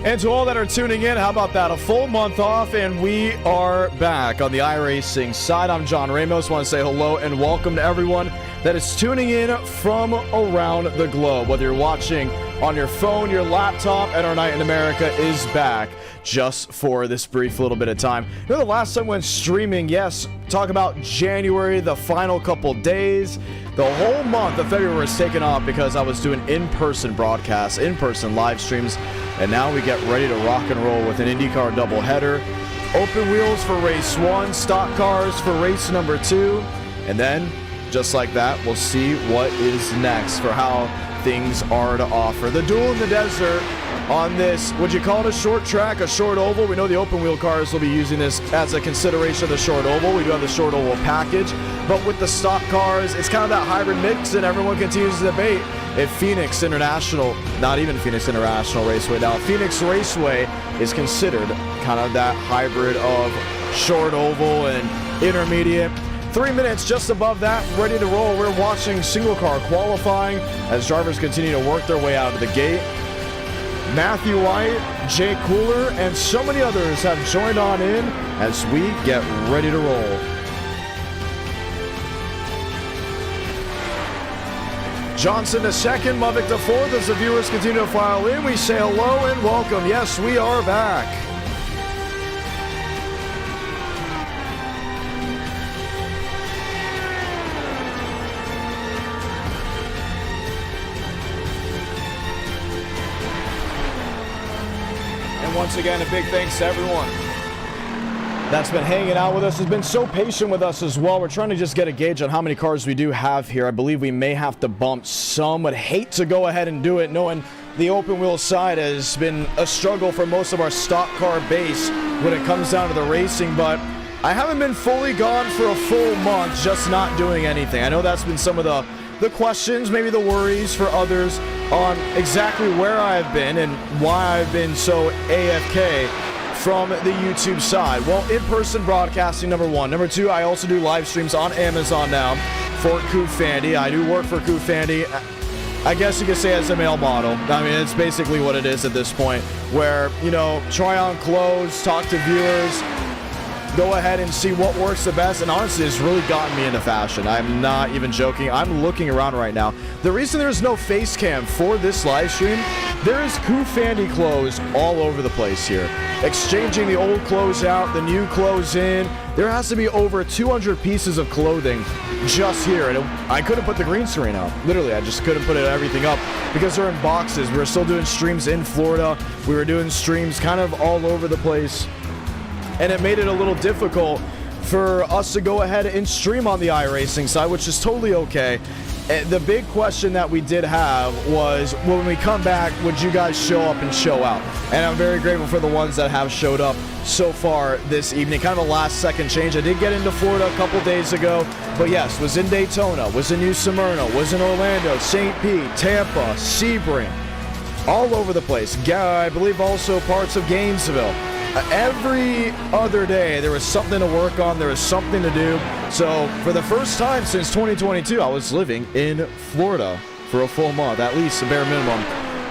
And to all that are tuning in, how about that? A full month off, and we are back on the iRacing side. I'm John Ramos. I want to say hello and welcome to everyone that is tuning in from around the globe. Whether you're watching on your phone, your laptop, and Our Night in America is back just for this brief little bit of time. You know, the last time we went streaming, yes, talk about January, the final couple days. The whole month of February was taken off because I was doing in-person broadcasts, in-person live streams, and now we get ready to rock and roll with an IndyCar doubleheader. Open wheels for race 1, stock cars for race number 2, and then, just like that, we'll see what is next for how things are to offer. The duel in the desert on this, would you call it a short track, a short oval? We know the open wheel cars will be using this as a consideration of the short oval. We do have the short oval package, but with the stock cars, it's kind of that hybrid mix, and everyone continues to debate if Pheonix International, not even Pheonix International Raceway now, Pheonix Raceway is considered kind of that hybrid of short oval and intermediate. 3 minutes just above that, ready to roll. We're watching single car qualifying as drivers continue to work their way out of the gate. Matthew White, Jay Cooler, and so many others have joined on in as we get ready to roll. Johnson to second, Movic to fourth. As the viewers continue to file in, we say hello and welcome. Yes, we are back. Once again, a big thanks to everyone that's been hanging out with us, has been so patient with us as well. We're trying to just get a gauge on how many cars we do have here. I believe we may have to bump some. Would hate to go ahead and do it, knowing the open wheel side has been a struggle for most of our stock car base when it comes down to the racing, but I haven't been fully gone for a full month, just not doing anything. I know that's been some of the questions, maybe the worries for others on exactly where I've been and why I've been so AFK from the YouTube side. Well, in-person broadcasting, number one. Number two, I also do live streams on Amazon now for Kufandy. I do work for Kufandy, I guess you could say as a male model. I mean, it's basically what it is at this point, where, you know, try on clothes, talk to viewers, go ahead and see what works the best, and honestly, it's really gotten me into fashion. I'm not even joking. I'm looking around right now. The reason there's no face cam for this live stream, there is Kufandy clothes all over the place here. Exchanging the old clothes out, the new clothes in. There has to be over 200 pieces of clothing just here, and I couldn't put the green screen up. Literally, I just couldn't put everything up because they're in boxes. We were still doing streams in Florida. We were doing streams kind of all over the place, and it made it a little difficult for us to go ahead and stream on the iRacing side, which is totally okay. The big question that we did have was, when we come back, would you guys show up and show out? And I'm very grateful for the ones that have showed up so far this evening. Kind of a last second change. I did get into Florida a couple days ago, but yes, was in Daytona, was in New Smyrna, was in Orlando, St. Pete, Tampa, Sebring, all over the place. I believe also parts of Gainesville. Every other day there was something to work on, there was something to do. So for the first time since 2022, I was living in Florida for a full month, at least a bare minimum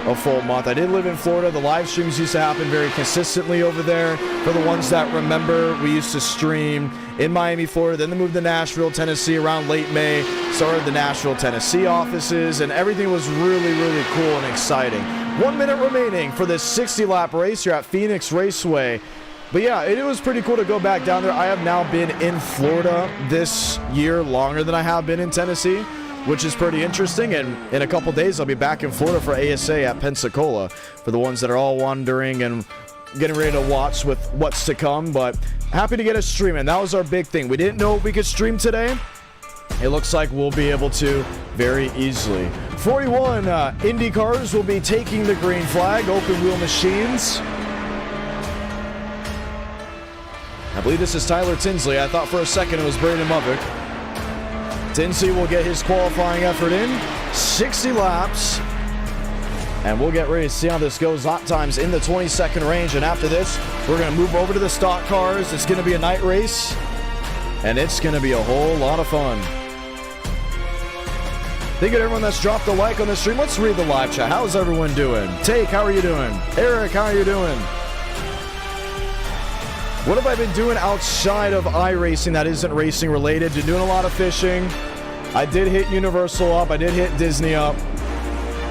a full month. I did live in Florida. The live streams used to happen very consistently over there. For the ones that remember, we used to stream in Miami, Florida, then they moved to Nashville, Tennessee around late May, started the Nashville, Tennessee offices, and everything was really, really cool and exciting. 1 minute remaining for this 60-lap race here at Pheonix Raceway. But yeah, it was pretty cool to go back down there. I have now been in Florida this year longer than I have been in Tennessee, which is pretty interesting. And in a couple days, I'll be back in Florida for ASA at Pensacola for the ones that are all wondering and getting ready to watch with what's to come. But happy to get a stream in. That was our big thing. We didn't know we could stream today. It looks like we'll be able to very easily. 41 IndyCars will be taking the green flag, open wheel machines. I believe this is Tyler Tinsley. I thought for a second it was Braden Movic. Tinsley will get his qualifying effort in. 60 laps. And we'll get ready to see how this goes. Lap times in the 20-second range. And after this, we're going to move over to the stock cars. It's going to be a night race. And it's going to be a whole lot of fun. Thank you to everyone that's dropped a like on the stream. Let's read the live chat. How's everyone doing? Take, how are you doing? Eric, how are you doing? What have I been doing outside of iRacing that isn't racing related? Been doing a lot of fishing. I did hit Universal up. I did hit Disney up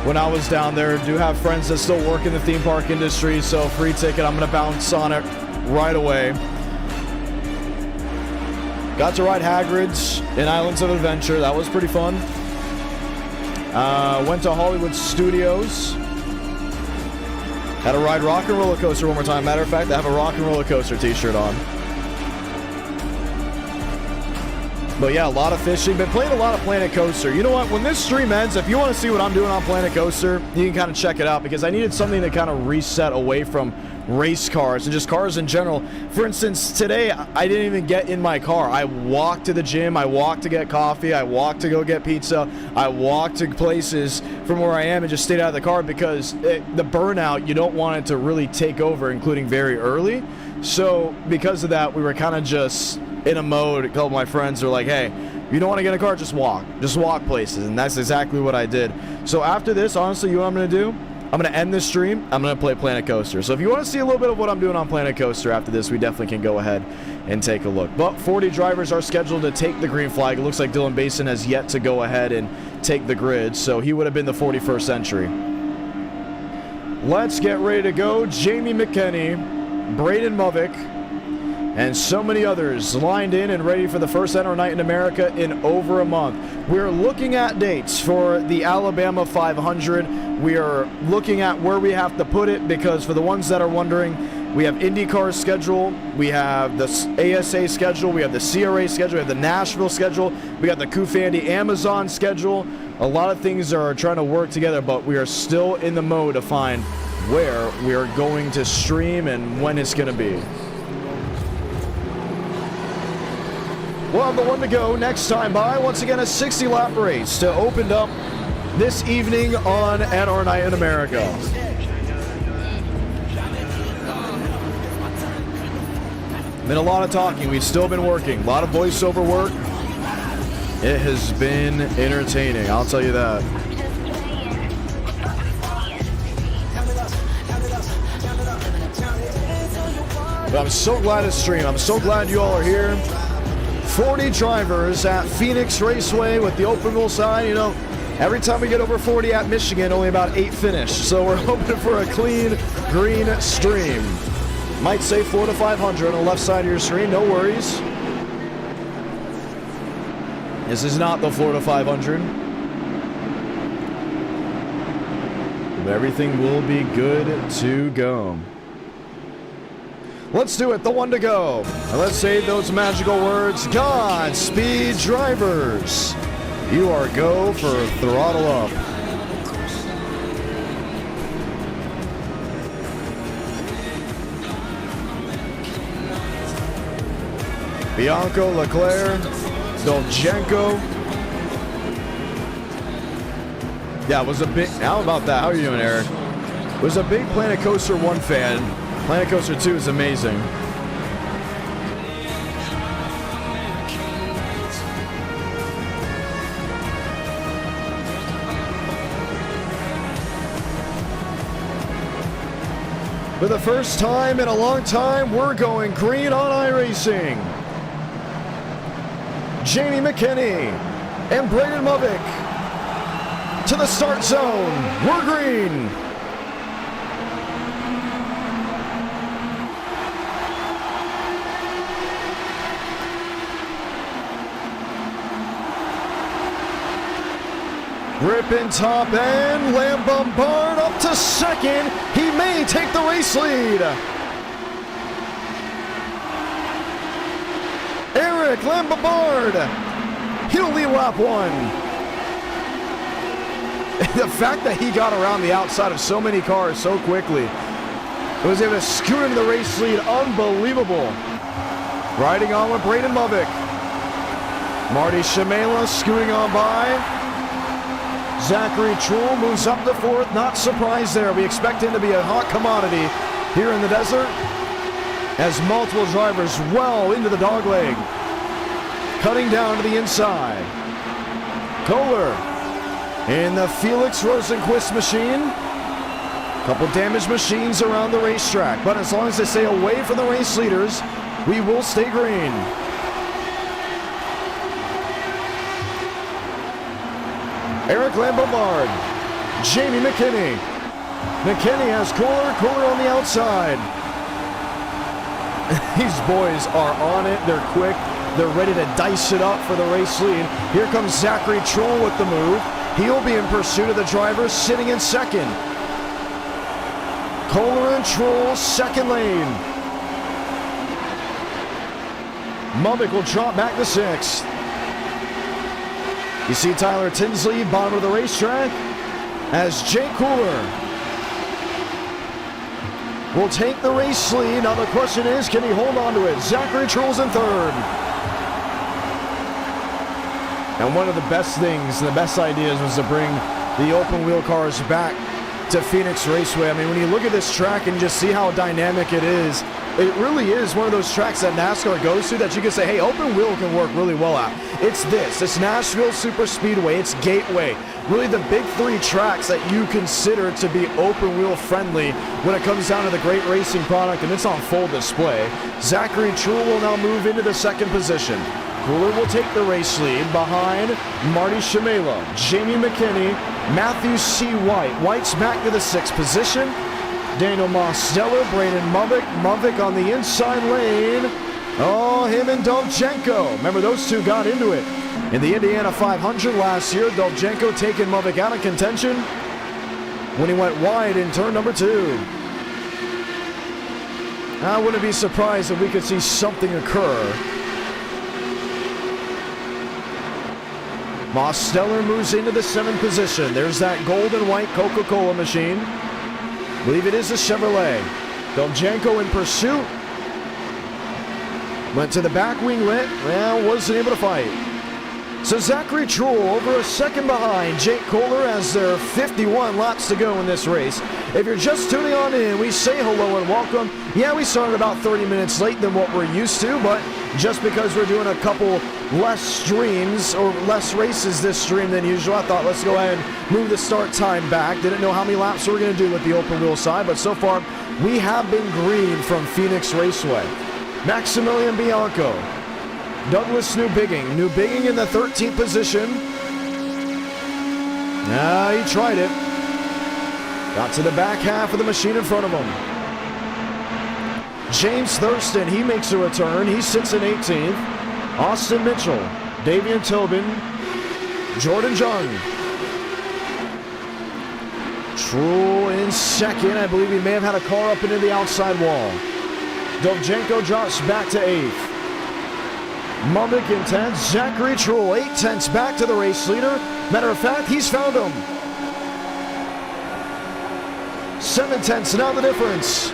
when I was down there. Do have friends that still work in the theme park industry, so free ticket. I'm going to bounce on it right away. Got to ride Hagrid's in Islands of Adventure. That was pretty fun. Went to Hollywood Studios. Had to ride Rock and Roller Coaster one more time. Matter of fact, I have a Rock and Roller Coaster t-shirt on. But yeah, a lot of fishing. Been playing a lot of Planet Coaster. You know what? When this stream ends, if you want to see what I'm doing on Planet Coaster, you can kind of check it out because I needed something to kind of reset away from race cars and just cars in general. For instance, today, I didn't even get in my car. I walked to the gym. I walked to get coffee. I walked to go get pizza. I walked to places from where I am and just stayed out of the car because the burnout, you don't want it to really take over, including very early. So because of that, we were kind of just in a mode. A couple of my friends were like, hey, you don't want to get in a car, just walk places. And that's exactly what I did. So after this, honestly, you know what I'm going to do? I'm going to end this stream. I'm going to play Planet Coaster. So if you want to see a little bit of what I'm doing on Planet Coaster after this, we definitely can go ahead and take a look. But 40 drivers are scheduled to take the green flag. It looks like Dylan Basin has yet to go ahead and take the grid. So he would have been the 41st entry. Let's get ready to go. Jamie McKinney, Braden Movick, and so many others lined in and ready for the first NR night in America in over a month. We're looking at dates for the Alabama 500. We are looking at where we have to put it because for the ones that are wondering, we have IndyCar's schedule, we have the ASA schedule, we have the CRA schedule, we have the Nashville schedule, we got the Kufandi Amazon schedule. A lot of things are trying to work together, but we are still in the mode to find where we are going to stream and when it's going to be. We'll have the one to go next time by. Once again, a 60-lap race to open up this evening on NR Night in America. Been a lot of talking. We've still been working. A lot of voiceover work. It has been entertaining, I'll tell you that. But I'm so glad to stream. I'm so glad you all are here. 40 drivers at Pheonix Raceway with the open wheel sign. You know, every time we get over 40 at Michigan, only about 8 finish. So we're hoping for a clean green stream. Might say 4 to 500 on the left side of your screen. No worries. This is not the Florida 500. But everything will be good to go. Let's do it, the one to go. And let's say those magical words, Godspeed drivers. You are go for throttle up. Bianco, Leclerc, Dolchenko. Yeah, it was a big, how about that? How are you doing, Eric? It was a big Planet Coaster 1 fan. Planet Coaster 2 is amazing. For the first time in a long time, we're going green on iRacing. Jamie McKinney and Braden Movick to the start zone. We're green. Ripping top end, Lambombard up to second. He may take the race lead. Eric Lambombard, he'll lead lap 1. The fact that he got around the outside of so many cars so quickly, was able to scoot into the race lead, unbelievable. Riding on with Braden Movick. Marty Shamela scooting on by. Zachary Truhl moves up to 4th. Not surprised there. We expect him to be a hot commodity here in the desert as multiple drivers well into the dog leg. Cutting down to the inside. Kohler in the Felix Rosenquist machine. Couple damaged machines around the racetrack, but as long as they stay away from the race leaders, we will stay green. Eric Lambomard, Jamie McKinney. McKinney has Cooler on the outside. These boys are on it. They're quick. They're ready to dice it up for the race lead. Here comes Zachary Trull with the move. He'll be in pursuit of the driver sitting in second. Kohler and Trull, second lane. Mubik will drop back to sixth. You see Tyler Tinsley, bottom of the racetrack, as Jake Cooler will take the race lead. Now the question is, can he hold on to it? Zachary Trull's in third. And one of the best things, the best ideas was to bring the open wheel cars back to Pheonix Raceway. I mean, when you look at this track and you just see how dynamic it is, it really is one of those tracks that NASCAR goes to that you can say, hey, open wheel can work really well at. It's this. It's Nashville Super Speedway. It's Gateway. Really the big three tracks that you consider to be open wheel friendly when it comes down to the great racing product, and it's on full display. Zachary Trull will now move into the second position. Cooler will take the race lead behind Marty Shamela, Jamie McKinney, Matthew C. White. White's back to the sixth position. Daniel Mosteller, Braden Mubik on the inside lane. Oh, him and Dovchenko. Remember, those two got into it in the Indiana 500 last year. Dovchenko taking Mubik out of contention when he went wide in turn number 2. I wouldn't be surprised if we could see something occur. Mosteller moves into the 7th position. There's that gold and white Coca-Cola machine. I believe it is a Chevrolet. Dovchenko in pursuit. Went to the back winglet. Well, wasn't able to fight. So Zachary Trull over a second behind Jake Kohler as there are 51 laps to go in this race. If you're just tuning on in, we say hello and welcome. Yeah, we started about 30 minutes late than what we're used to, but just because we're doing a couple less streams or less races this stream than usual, I thought let's go ahead and move the start time back. Didn't know how many laps we were going to do with the open wheel side, but so far we have been green from Pheonix Raceway. Maximilian Bianco, Douglas Newbigging in the 13th position. He tried it. Got to the back half of the machine in front of him. James Thurston, he makes a return. He sits in 18th. Austin Mitchell, Davian Tobin, Jordan Jung. Trull in second. I believe he may have had a car up into the outside wall. Dovchenko drops back to 8th. Mubik in 10th. Zachary Trull, 8/10 back to the race leader. Matter of fact, he's found him. 7/10 now the difference.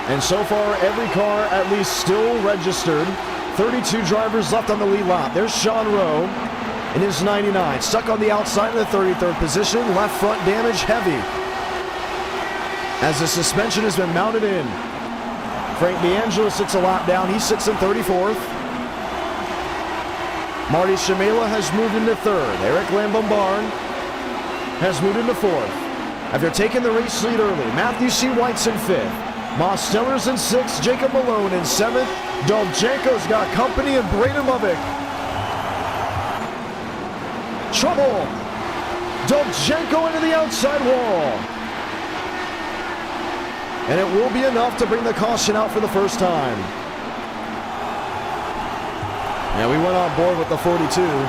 And so far, every car at least still registered. 32 drivers left on the lead lap. There's Sean Rowe in his 99. Stuck on the outside in the 33rd position. Left front damage heavy as the suspension has been mounted in. Frank D'Angelo sits a lap down. He sits in 34th. Marty Shamela has moved into 3rd. Eric Lambombarn has moved into 4th. After taking the race lead early, Matthew C. White's in 5th. Mosteller's in 6th. Jacob Malone in 7th. Dovchenko's got company and Braden Mubik. Trouble. Dovchenko into the outside wall. And it will be enough to bring the caution out for the first time. Yeah, we went on board with the 42.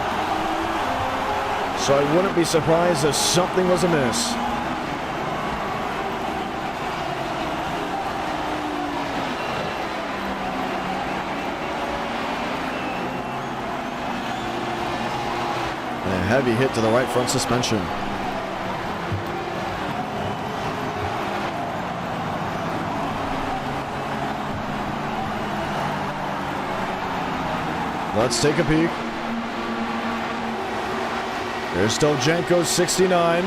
So I wouldn't be surprised if something was amiss. And a heavy hit to the right front suspension. Let's take a peek. There's Dovchenko, 69.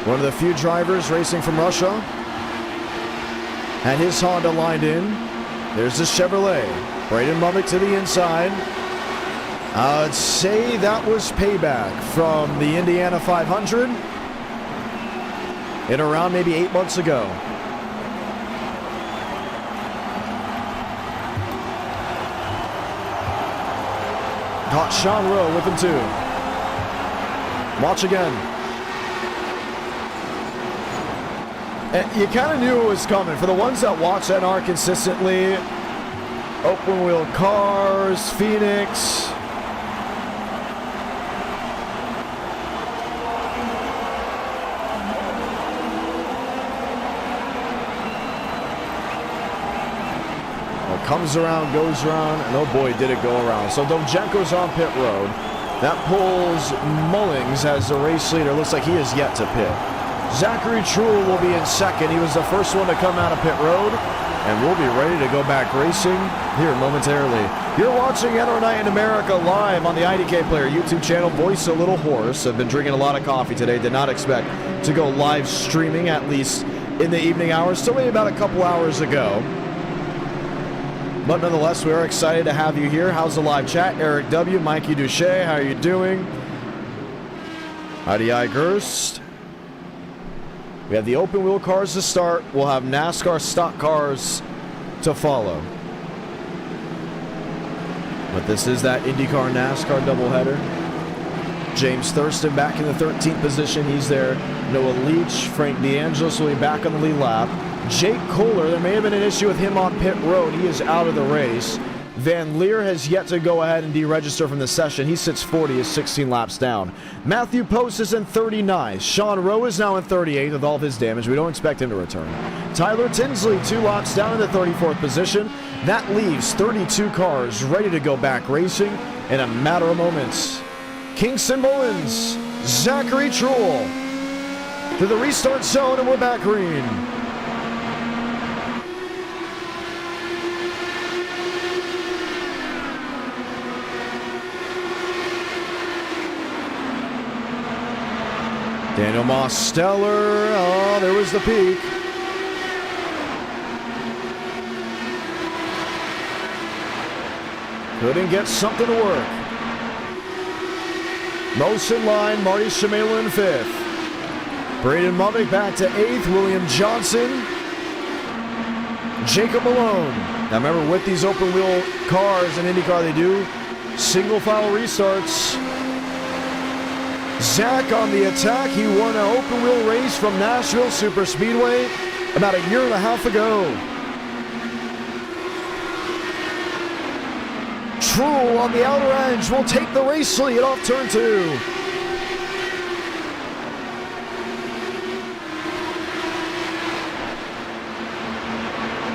One of the few drivers racing from Russia. Had his Honda lined in. There's the Chevrolet. Braden Mubik to the inside. I'd say that was payback from the Indiana 500 in around maybe 8 months ago. Caught Sean Rowe with him too. Watch again. And you kind of knew it was coming. For the ones that watch NR consistently, open wheel cars, Pheonix. Comes around, goes around, and oh boy, did it go around. So Dovzhenko's on pit road. That pulls Mullings as the race leader. Looks like he is yet to pit. Zachary Truel will be in second. He was the first one to come out of pit road, and we'll be ready to go back racing here momentarily. You're watching NR Night in America live on the IDK Player YouTube channel. Voice a little hoarse. I've been drinking a lot of coffee today. Did not expect to go live streaming, at least in the evening hours. Still maybe about a couple hours ago. But nonetheless, we are excited to have you here. How's the live chat? Eric W., Mikey Duche, how are you doing? IDI Gerst. We have the open wheel cars to start. We'll have NASCAR stock cars to follow. But this is that IndyCar NASCAR doubleheader. James Thurston back in the 13th position. He's there. Noah Leach, Frank DeAngelis will be back on the lead lap. Jake Kohler, there may have been an issue with him on pit road. He is out of the race. Van Leer has yet to go ahead and deregister from the session. He sits 40, is 16 laps down. Matthew Post is in 39. Sean Rowe is now in 38 with all of his damage. We don't expect him to return. Tyler Tinsley, 2 laps down in the 34th position. That leaves 32 cars ready to go back racing in a matter of moments. Kingston Mullins, Zachary Truel to the restart zone, and we're back green. Daniel Mosteller, oh, there was the peak. Couldn't get something to work. Most in line, Marty Shimela in 5th. Braden Mummick back to 8th, William Johnson. Jacob Malone. Now remember, with these open wheel cars in IndyCar, they do single file restarts. Zach on the attack. He won an open wheel race from Nashville Super Speedway about a year and a half ago. Truel on the outer edge will take the race lead off turn 2.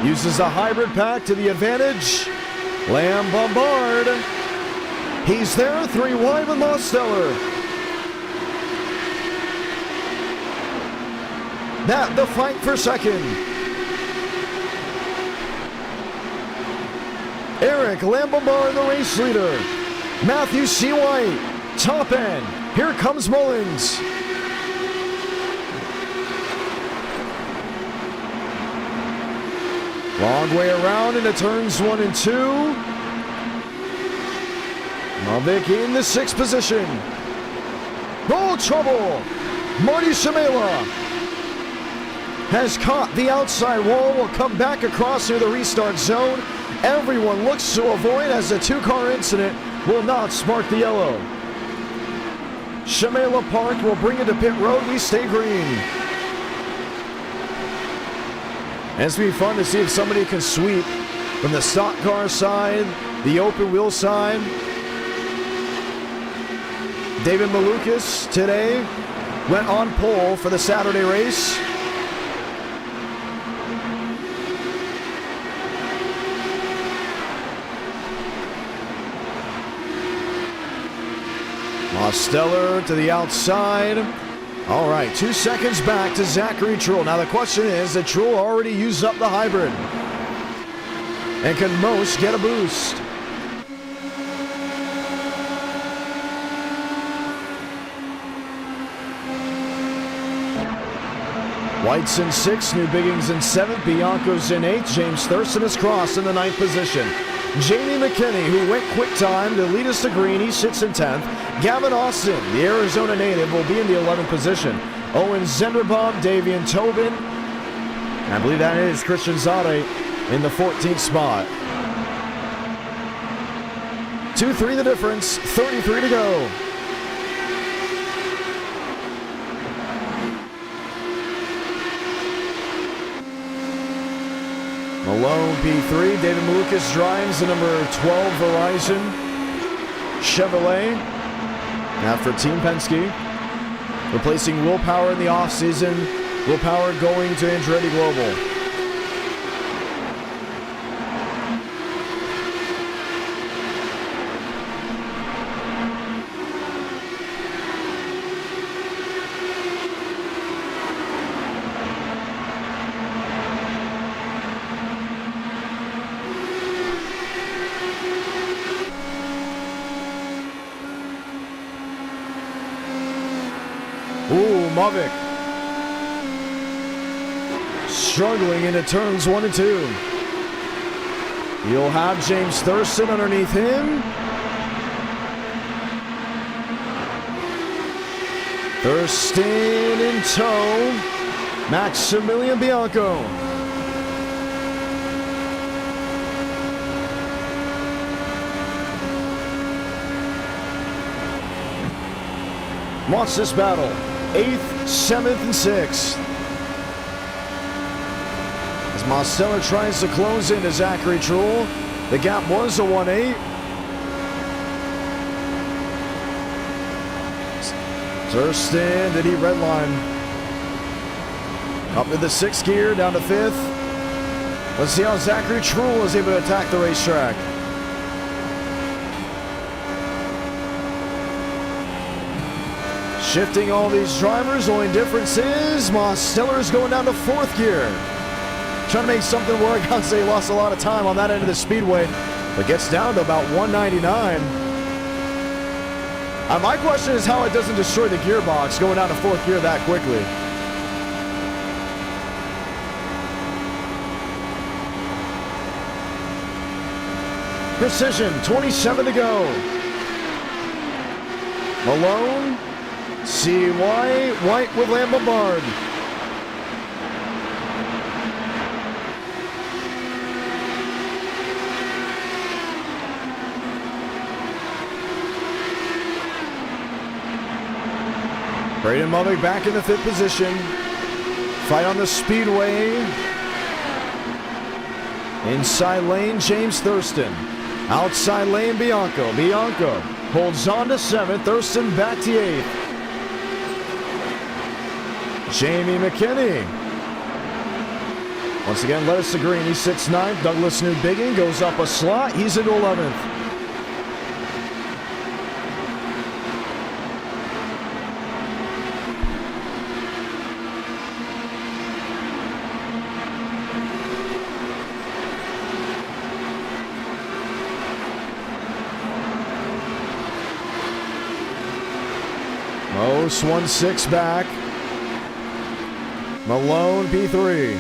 Uses the hybrid pack to the advantage. Lamb Bombard. He's there, 3 wide with Mosteller. That the fight for second. Eric Lambombard, the race leader. Matthew C. White, top end. Here comes Mullins. Long way around into turns 1 and 2. Malvik in the 6th position. Oh, trouble. Marty Shimela has caught the outside wall, will come back across near the restart zone. Everyone looks to avoid as the 2-car incident will not spark the yellow. Shimela Park will bring it to pit road. We stay green. And it's going to be fun to see if somebody can sweep from the stock car side, the open wheel side. David Malukas today went on pole for the Saturday race. Mosteller to the outside. All right, 2 seconds back to Zachary Truel. Now the question is, did Truel already use up the hybrid? And can Most get a boost? White's in 6th, New Biggins in 7th, Bianco's in 8th, James Thurston is crossed in the 9th position. Jamie McKinney, who went quick time to lead us to green, he sits in 10th. Gavin Austin, the Arizona native, will be in the 11th position. Owen Zenderbaum, Davian Tobin, and I believe that is Christian Zade in the 14th spot. 2-3 the difference, 33 to go. Malone P3, David Malukas drives the number 12 Verizon Chevrolet after Team Penske, replacing Will Power in the offseason. Will Power going to Andretti Global. Ooh, Mavic struggling into turns 1 and 2. You'll have James Thurston underneath him. Thurston in tow. Maximilian Bianco. Wants this battle. 8th, 7th, and 6th. As Mosteller tries to close into Zachary Truhl. The gap was a 1-8. Thurston, did he redline? Up to the 6th gear, down to 5th. Let's see how Zachary Truhl is able to attack the racetrack. Shifting all these drivers, only difference is Mosteller's going down to 4th gear. Trying to make something work. I'd say he lost a lot of time on that end of the speedway, but gets down to about 199. My question is how it doesn't destroy the gearbox going down to 4th gear that quickly. Precision, 27 to go. Malone. C.Y. White with Lambombard. Braden Mavic back in the 5th position. Fight on the speedway. Inside lane, James Thurston. Outside lane, Bianco. Bianco holds on to 7th. Thurston back to 8th. Jamie McKinney. Once again, let us to green. He sits 9th. Douglas Newbiggin goes up a slot. He's into 11th. Most 1-6 back. Malone P3.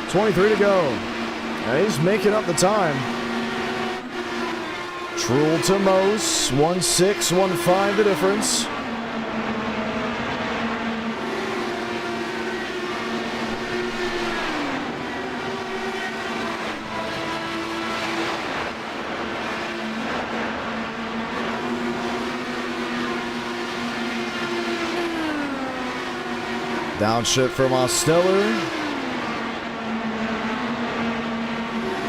.23 to go. And he's making up the time. Truhl to Mose, 1-6, 1-5 the difference. Downshift from Mosteller.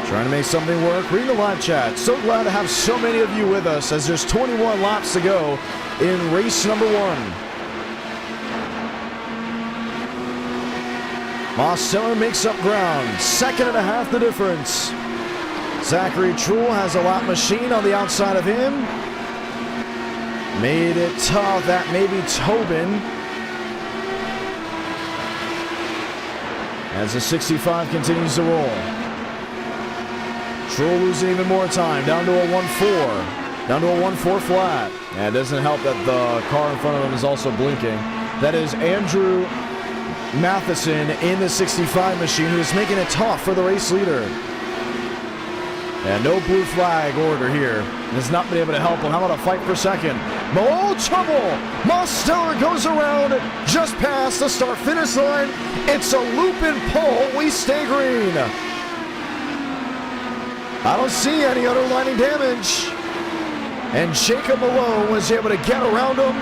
Trying to make something work. Reading the live chat. So glad to have so many of you with us as there's 21 laps to go in race number 1. Mosteller makes up ground. 2.5 the difference. Zachary Truhl has a lap machine on the outside of him. Made it tough. That may be Tobin. as the 65 continues to roll. Trull losing even more time, down to a 1-4. Down to a 1-4 flat. And it doesn't help that the car in front of him is also blinking. That is Andrew Matheson in the 65 machine, who is making it tough for the race leader. And no blue flag order here. Has not been able to help him. How about a fight for second? Oh, trouble! Mosteller goes around just past the start-finish line. It's a loop and pole. We stay green. I don't see any underlining damage. And Jacob Malone was able to get around him.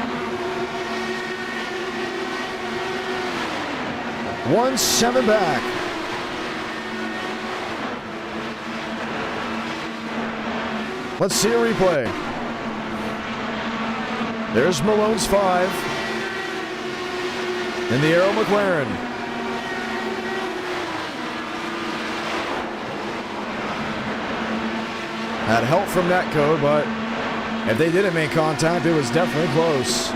1-7 back. Let's see a replay. There's Malone's 5. In the Arrow McLaren. Had help from Netcode, but if they didn't make contact, it was definitely close.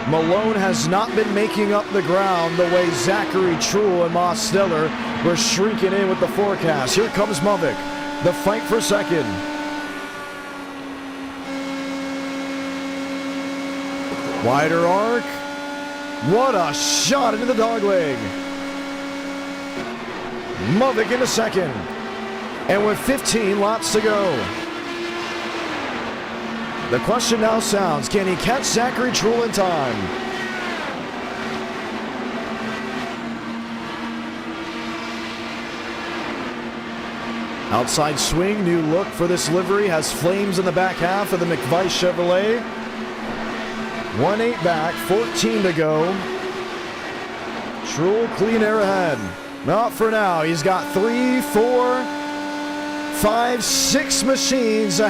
Malone has not been making up the ground the way Zachary Trull and Mosteller were shrinking in with the forecast. Here comes Muvik. The fight for second. Wider arc. What a shot into the dogleg. Muvik into second. And with 15 laps to go. The question now sounds, can he catch Zachary Trull in time? Outside swing, new look for this livery. Has flames in the back half of the McVice Chevrolet. 1-8 back, 14 to go. Trull clean air ahead. Not for now. He's got 3, 4, 5, 6 machines. A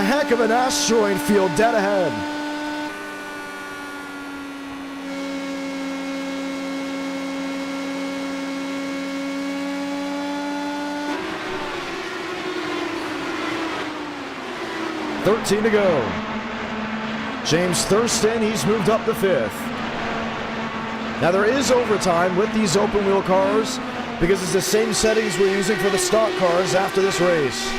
heck of an asteroid field dead ahead. $13 to go. James Thurston, he's moved up to 5th. Now there is overtime with these open wheel cars because it's the same settings we're using for the stock cars after this race.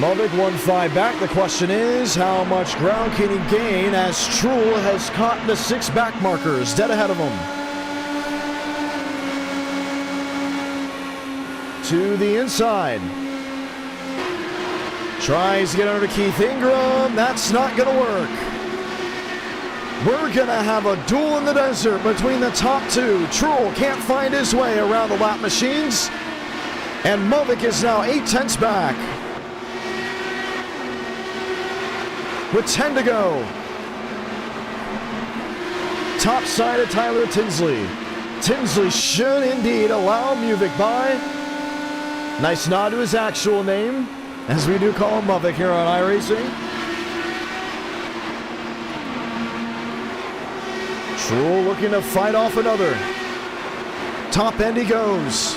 Muvik 1-5 back. The question is, how much ground can he gain as Trull has caught the 6 back markers dead ahead of him. To the inside. Tries to get under Keith Ingram. That's not going to work. We're going to have a duel in the desert between the top 2. Trull can't find his way around the lap machines. And Muvik is now 8/10 back. With 10 to go. Top side of Tyler Tinsley. Tinsley should indeed allow Muvik by. Nice nod to his actual name, as we do call him Muvik here on iRacing. Trull looking to fight off another. Top end he goes.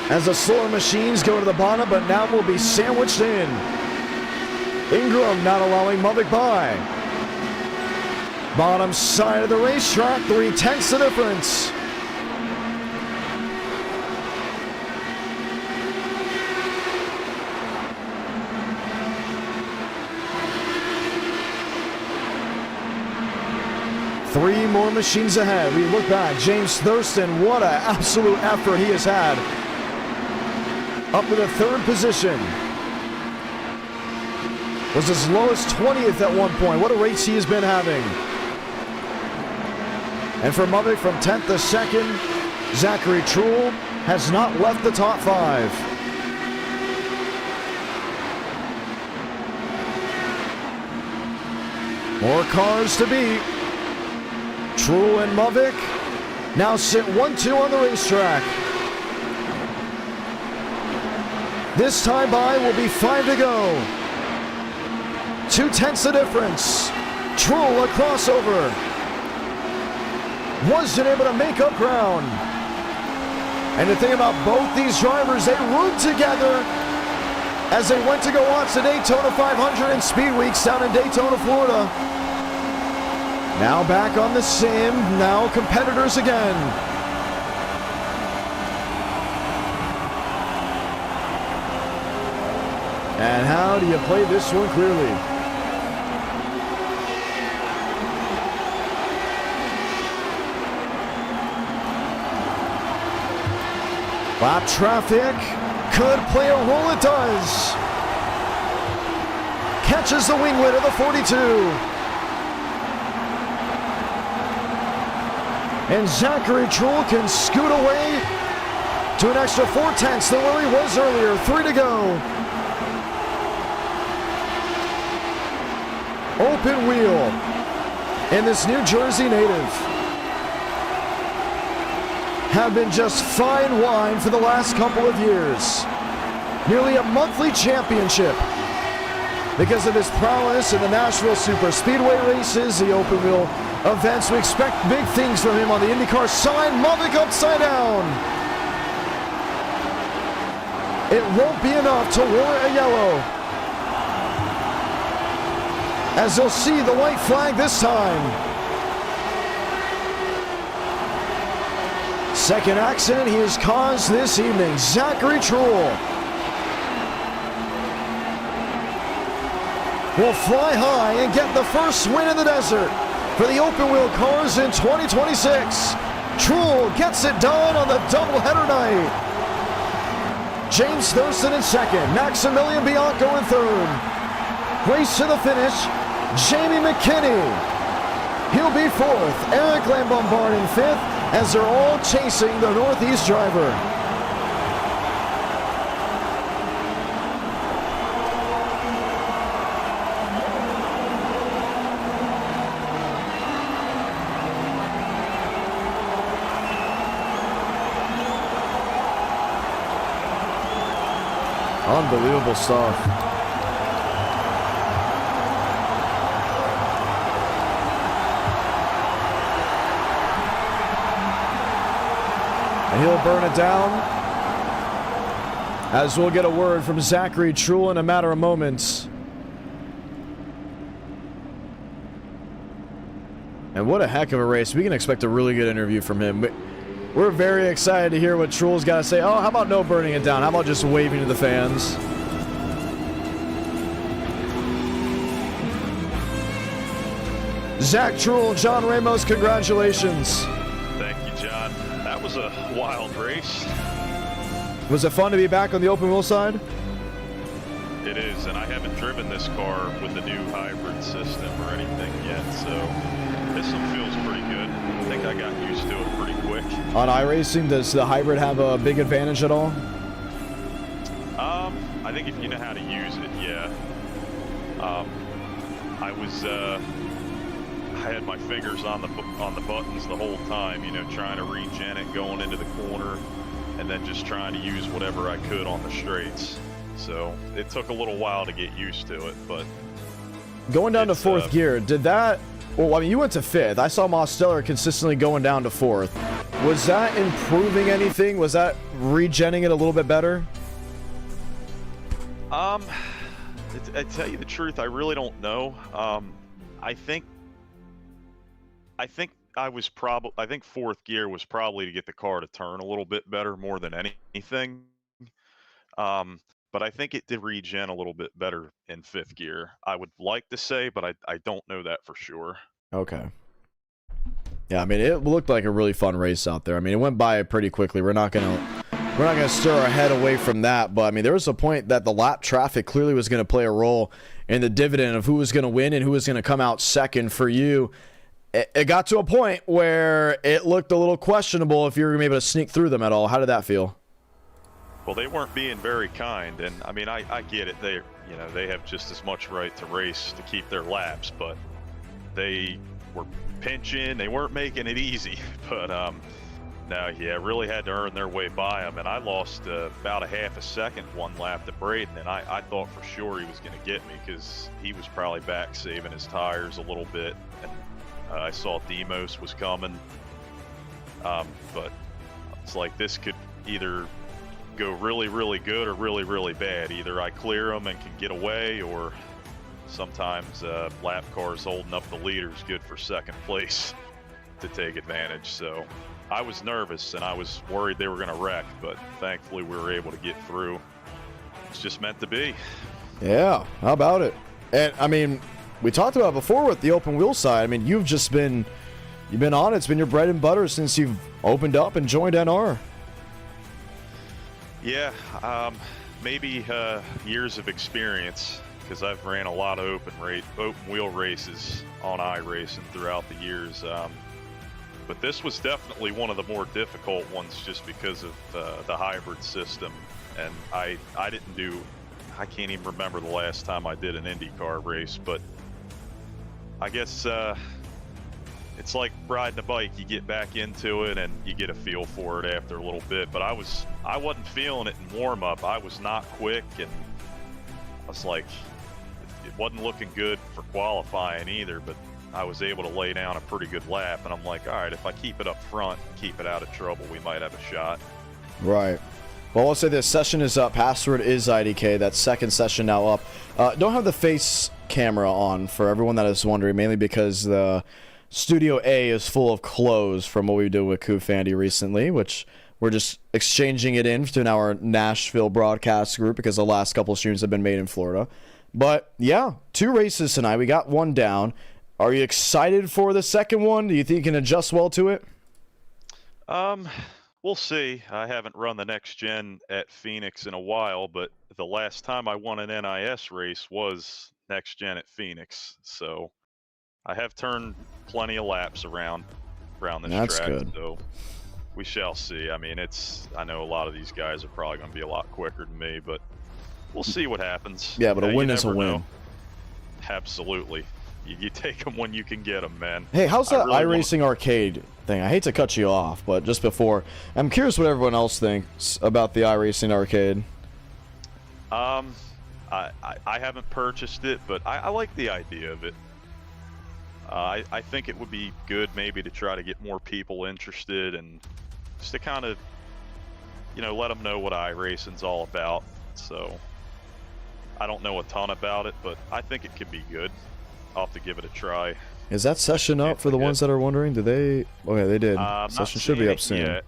As the slower machines go to the bottom, but now will be sandwiched in. Ingram not allowing Muvik by. Bottom side of the racetrack, 3/10 the difference. Three more machines ahead. We look back. James Thurston, what an absolute effort he has had. Up to the 3rd position. Was as low as 20th at one point. What a race he has been having. And for Muvik from 10th to 2nd, Zachary Trull has not left the top 5. More cars to beat. Trull and Muvik now sit 1-2 on the racetrack. This time by will be 5 to go. 2/10 the difference. Trull a crossover. Wasn't able to make up ground. And the thing about both these drivers, they root together as they went to go watch the Daytona 500 and Speed Weeks down in Daytona, Florida. Now back on the sim, now competitors again. And how do you play this one clearly? Lap traffic could play a role, it does. Catches the wing lid of the 42. And Zachary Trull can scoot away to an extra 4/10 than where he was earlier. 3 to go. Open wheel in this New Jersey native. Have been just fine wine for the last couple of years. Nearly a monthly championship because of his prowess in the Nashville Super Speedway races, the open wheel events. We expect big things from him on the IndyCar side. Mavic upside down. It won't be enough to warrant a yellow, as you'll see the white flag this time. Second accident he has caused this evening. Zachary Trull will fly high and get the first win in the desert for the open wheel cars in 2026. Trull gets it done on the doubleheader night. James Thurston in second, Maximilian Bianco in third. Race to the finish, Jamie McKinney. He'll be fourth. Eric Lambombard in fifth, as they're all chasing the Northeast driver. Unbelievable stuff. He'll burn it down, as we'll get a word from Zachary Trull in a matter of moments. And what a heck of a race. We can expect a really good interview from him. We're very excited to hear what Trull's got to say. Oh, how about no burning it down? How about just waving to the fans? Zach Trull, John Ramos, congratulations. Thank you, John. That was a wild race. Was it fun to be back on the open wheel side? It is, and I haven't driven this car with the new hybrid system or anything yet, so this one feels pretty good. I think I got used to it pretty quick. On iRacing, does the hybrid have a big advantage at all? I think if you know how to use it, yeah. I had my fingers on the buttons the whole time, you know, trying to regen it going into the corner, and then just trying to use whatever I could on the straights. So it took a little while to get used to it, but going down to fourth gear, did that? Well, I mean, you went to fifth. I saw Mosteller consistently going down to fourth. Was that improving anything? Was that regenning it a little bit better? I tell you the truth, I really don't know. I think fourth gear was probably to get the car to turn a little bit better more than anything. But I think it did regen a little bit better in fifth gear. I would like to say, but I don't know that for sure. Okay. Yeah, I mean, it looked like a really fun race out there. I mean, it went by pretty quickly. We're not gonna stir our head away from that, but I mean, there was a point that the lap traffic clearly was going to play a role in the dividend of who was going to win and who was going to come out second for you. It got to a point where it looked a little questionable if you were going to be able to sneak through them at all. How did that feel? Well, they weren't being very kind, and I mean, I get it. They have just as much right to race to keep their laps, but they were pinching. They weren't making it easy, but no, yeah, really had to earn their way by him, and I lost about a half a second one lap to Braden, and I thought for sure he was going to get me because he was probably back saving his tires a little bit, and I saw Demos was coming, but it's like this could either go really, really good or really, really bad. Either I clear them and can get away, or sometimes lap cars holding up the leader is good for second place to take advantage. So I was nervous and I was worried they were going to wreck, but thankfully we were able to get through. It's just meant to be. Yeah, how about it? And I mean, we talked about it before with the open wheel side. I mean, you've been on it. It's been your bread and butter since you've opened up and joined NR. Yeah, maybe years of experience, because I've ran a lot of open wheel races on iRacing throughout the years. But this was definitely one of the more difficult ones, just because of the hybrid system. And I can't even remember the last time I did an IndyCar race, but I guess it's like riding a bike. You get back into it and you get a feel for it after a little bit. But I wasn't feeling it in warm up. I was not quick, and I was like, it wasn't looking good for qualifying either, but I was able to lay down a pretty good lap, and I'm like, all right, if I keep it up front, keep it out of trouble, we might have a shot. Right. Well, I'll say this session is up. Password is IDK. That second session now up. Don't have the face camera on for everyone that is wondering, mainly because the Studio A is full of clothes from what we did with Kufandy recently, which we're just exchanging it into our Nashville broadcast group because the last couple of streams have been made in Florida. But yeah, 2 races tonight. We got 1 down. Are you excited for the second one? Do you think you can adjust well to it? We'll see. I haven't run the next gen at Pheonix in a while, but the last time I won an NIS race was next gen at Pheonix. So I have turned plenty of laps around this That's track. good. So we shall see. I mean, I know a lot of these guys are probably going to be a lot quicker than me, but we'll see what happens. Yeah, but a win is a win. Know. Absolutely. You take them when you can get them, man. Hey, how's that iRacing arcade thing? I hate to cut you off, but just before, I'm curious what everyone else thinks about the iRacing arcade. I haven't purchased it, but I like the idea of it. I think it would be good maybe to try to get more people interested, and just to kind of, let them know what iRacing's all about. So I don't know a ton about it, but I think it could be good. I'll have to give it a try. Is that session up for the ones that are wondering? Did they? Okay, they did. Session should be up soon. Yet.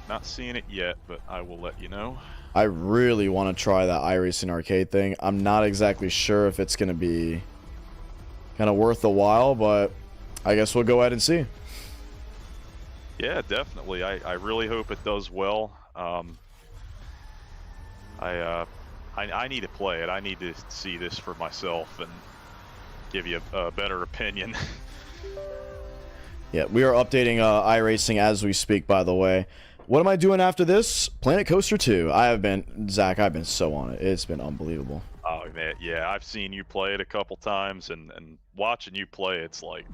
Not seeing it yet, but I will let you know. I really want to try that iRacing arcade thing. I'm not exactly sure if it's going to be kind of worth the while, but I guess we'll go ahead and see. Yeah, definitely. I really hope it does well. I need to play it. I need to see this for myself and give you a better opinion. Yeah, we are updating iRacing as we speak, by the way. What am I doing after this? Planet Coaster 2. I've been so on it. It's been unbelievable. Oh, man, yeah, I've seen you play it a couple times, and watching you play, it's like,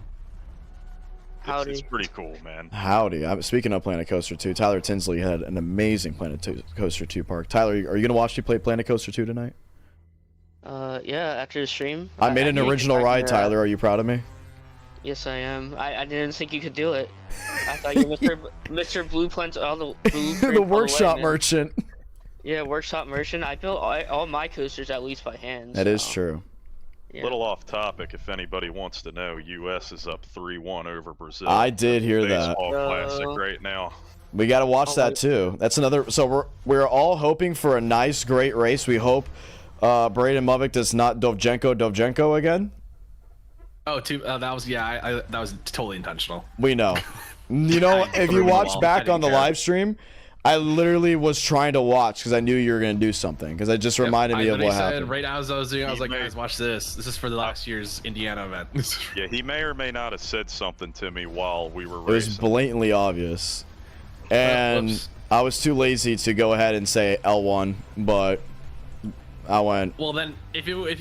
it's pretty cool, man. Howdy. Speaking of Planet Coaster 2, Tyler Tinsley had an amazing Planet Coaster 2 park. Tyler, are you going to watch me play Planet Coaster 2 tonight? Yeah, after the stream. I made an original ride, Tyler. Are you proud of me? Yes, I am. I didn't think you could do it. I thought you were Mr. Blueprint, all the blueprint. The workshop merchant. Yeah, workshop merchant. I built all my coasters at least by hand. That is true. Yeah. Little off topic, if anybody wants to know, U.S. is up 3-1 over Brazil. I did hear that. Baseball classic right now. We got to watch that too. That's another. So we're all hoping for a nice, great race. We hope Braden Movic does not Dovchenko again. Oh, that was that was totally intentional. We know. If you watch back on the live stream, I literally was trying to watch because I knew you were going to do something, because it just reminded me of what happened. Right as I was doing, I was like, guys, watch this. This is for the last year's Indiana event. Yeah, he may or may not have said something to me while we were racing. It was blatantly obvious. And I was too lazy to go ahead and say L1, but I went. Well, then, if you would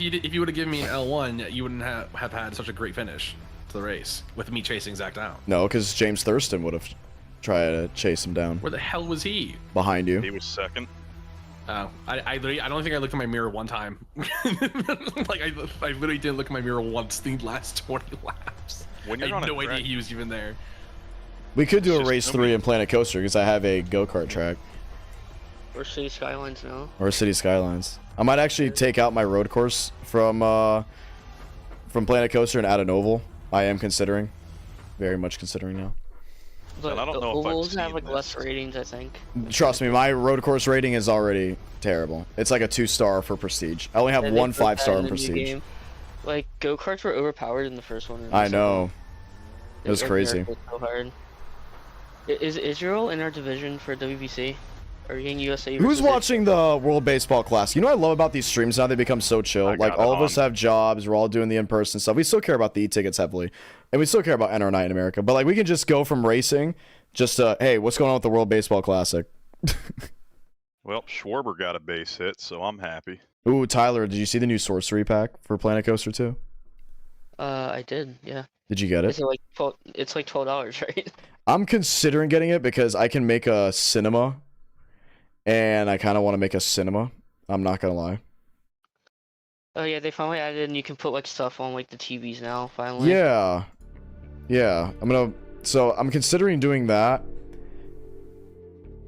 have given me an L1, you wouldn't have had such a great finish to the race with me chasing Zach down. No, because James Thurston would have tried to chase him down. Where the hell was he? Behind you. He was second. Oh, I don't think I looked in my mirror one time. Like I literally didn't look in my mirror once the last 20 laps. I had no idea he was even there. We could do a race 3 in Planet Coaster because I have a go-kart track. City Skylines now. Or City Skylines. I might actually take out my road course from Planet Coaster and add an oval. I am considering. Very much considering now. But I don't know if I've ovals have seen like this. less ratings, I think. Trust me, my road course rating is already terrible. It's like a 2-star for Prestige. I only have And they one put that 5-star in in the new Prestige. game. Like, go-karts were overpowered in the first one. and the I second know. one. It was crazy. was so hard. Is Israel in our division for WBC? Are you in USA? Who's versus watching the World Baseball Classic? You know what I love about these streams now? They become so chill. I Like, got all it of us on. have jobs. We're all doing the in-person stuff. We still care about the e-tickets heavily. And we still care about NR Night in America. But, like, we can just go from racing just to, hey, what's going on with the World Baseball Classic? Well, Schwarber got a base hit, so I'm happy. Ooh, Tyler, did you see the new Sorcery Pack for Planet Coaster 2? I did, yeah. Did you get it? It's like $12, right? I'm considering getting it because I can make a cinema. And I kind of want to make a cinema. I'm not going to lie. Oh yeah, they finally added, and you can put like stuff on like the TVs now. Finally. Yeah. Yeah. So I'm considering doing that.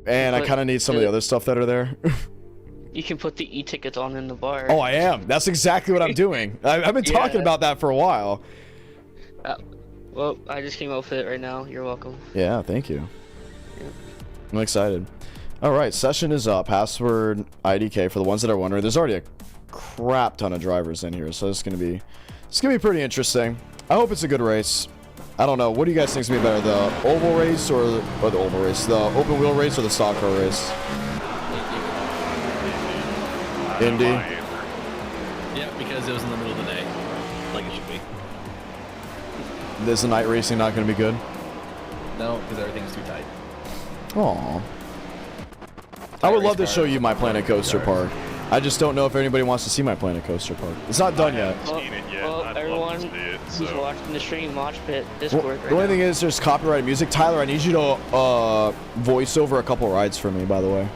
And I But kind of need some of the other stuff that are there. You can put the e-tickets on in the bar. Oh, I am. That's exactly what I'm doing. I've been talking Yeah. about that for a while. Well, I just came up with it right now. You're welcome. Yeah, thank you. Yeah. I'm excited. All right, session is up. Password IDK for the ones that are wondering. There's already a crap ton of drivers in here, so it's gonna be pretty interesting. I hope it's a good race. I don't know. What do you guys think is gonna be better, the oval race or the oval race, the open wheel race or the stock car race? Indy. Yeah, because it was in the middle of the day, like it should be. Is the night racing not gonna be good? No, because everything's too tight. Aww. I would love to show you my Planet Coaster Park. I just don't know if anybody wants to see my Planet Coaster Park. It's not done yet. Seen it yet. Well, I'd everyone love to see it, who's so. watching the stream, Mosh Pit, Well, Discord. the only thing is there's copyrighted music. Tyler, I need you to voice over a couple rides for me, by the way.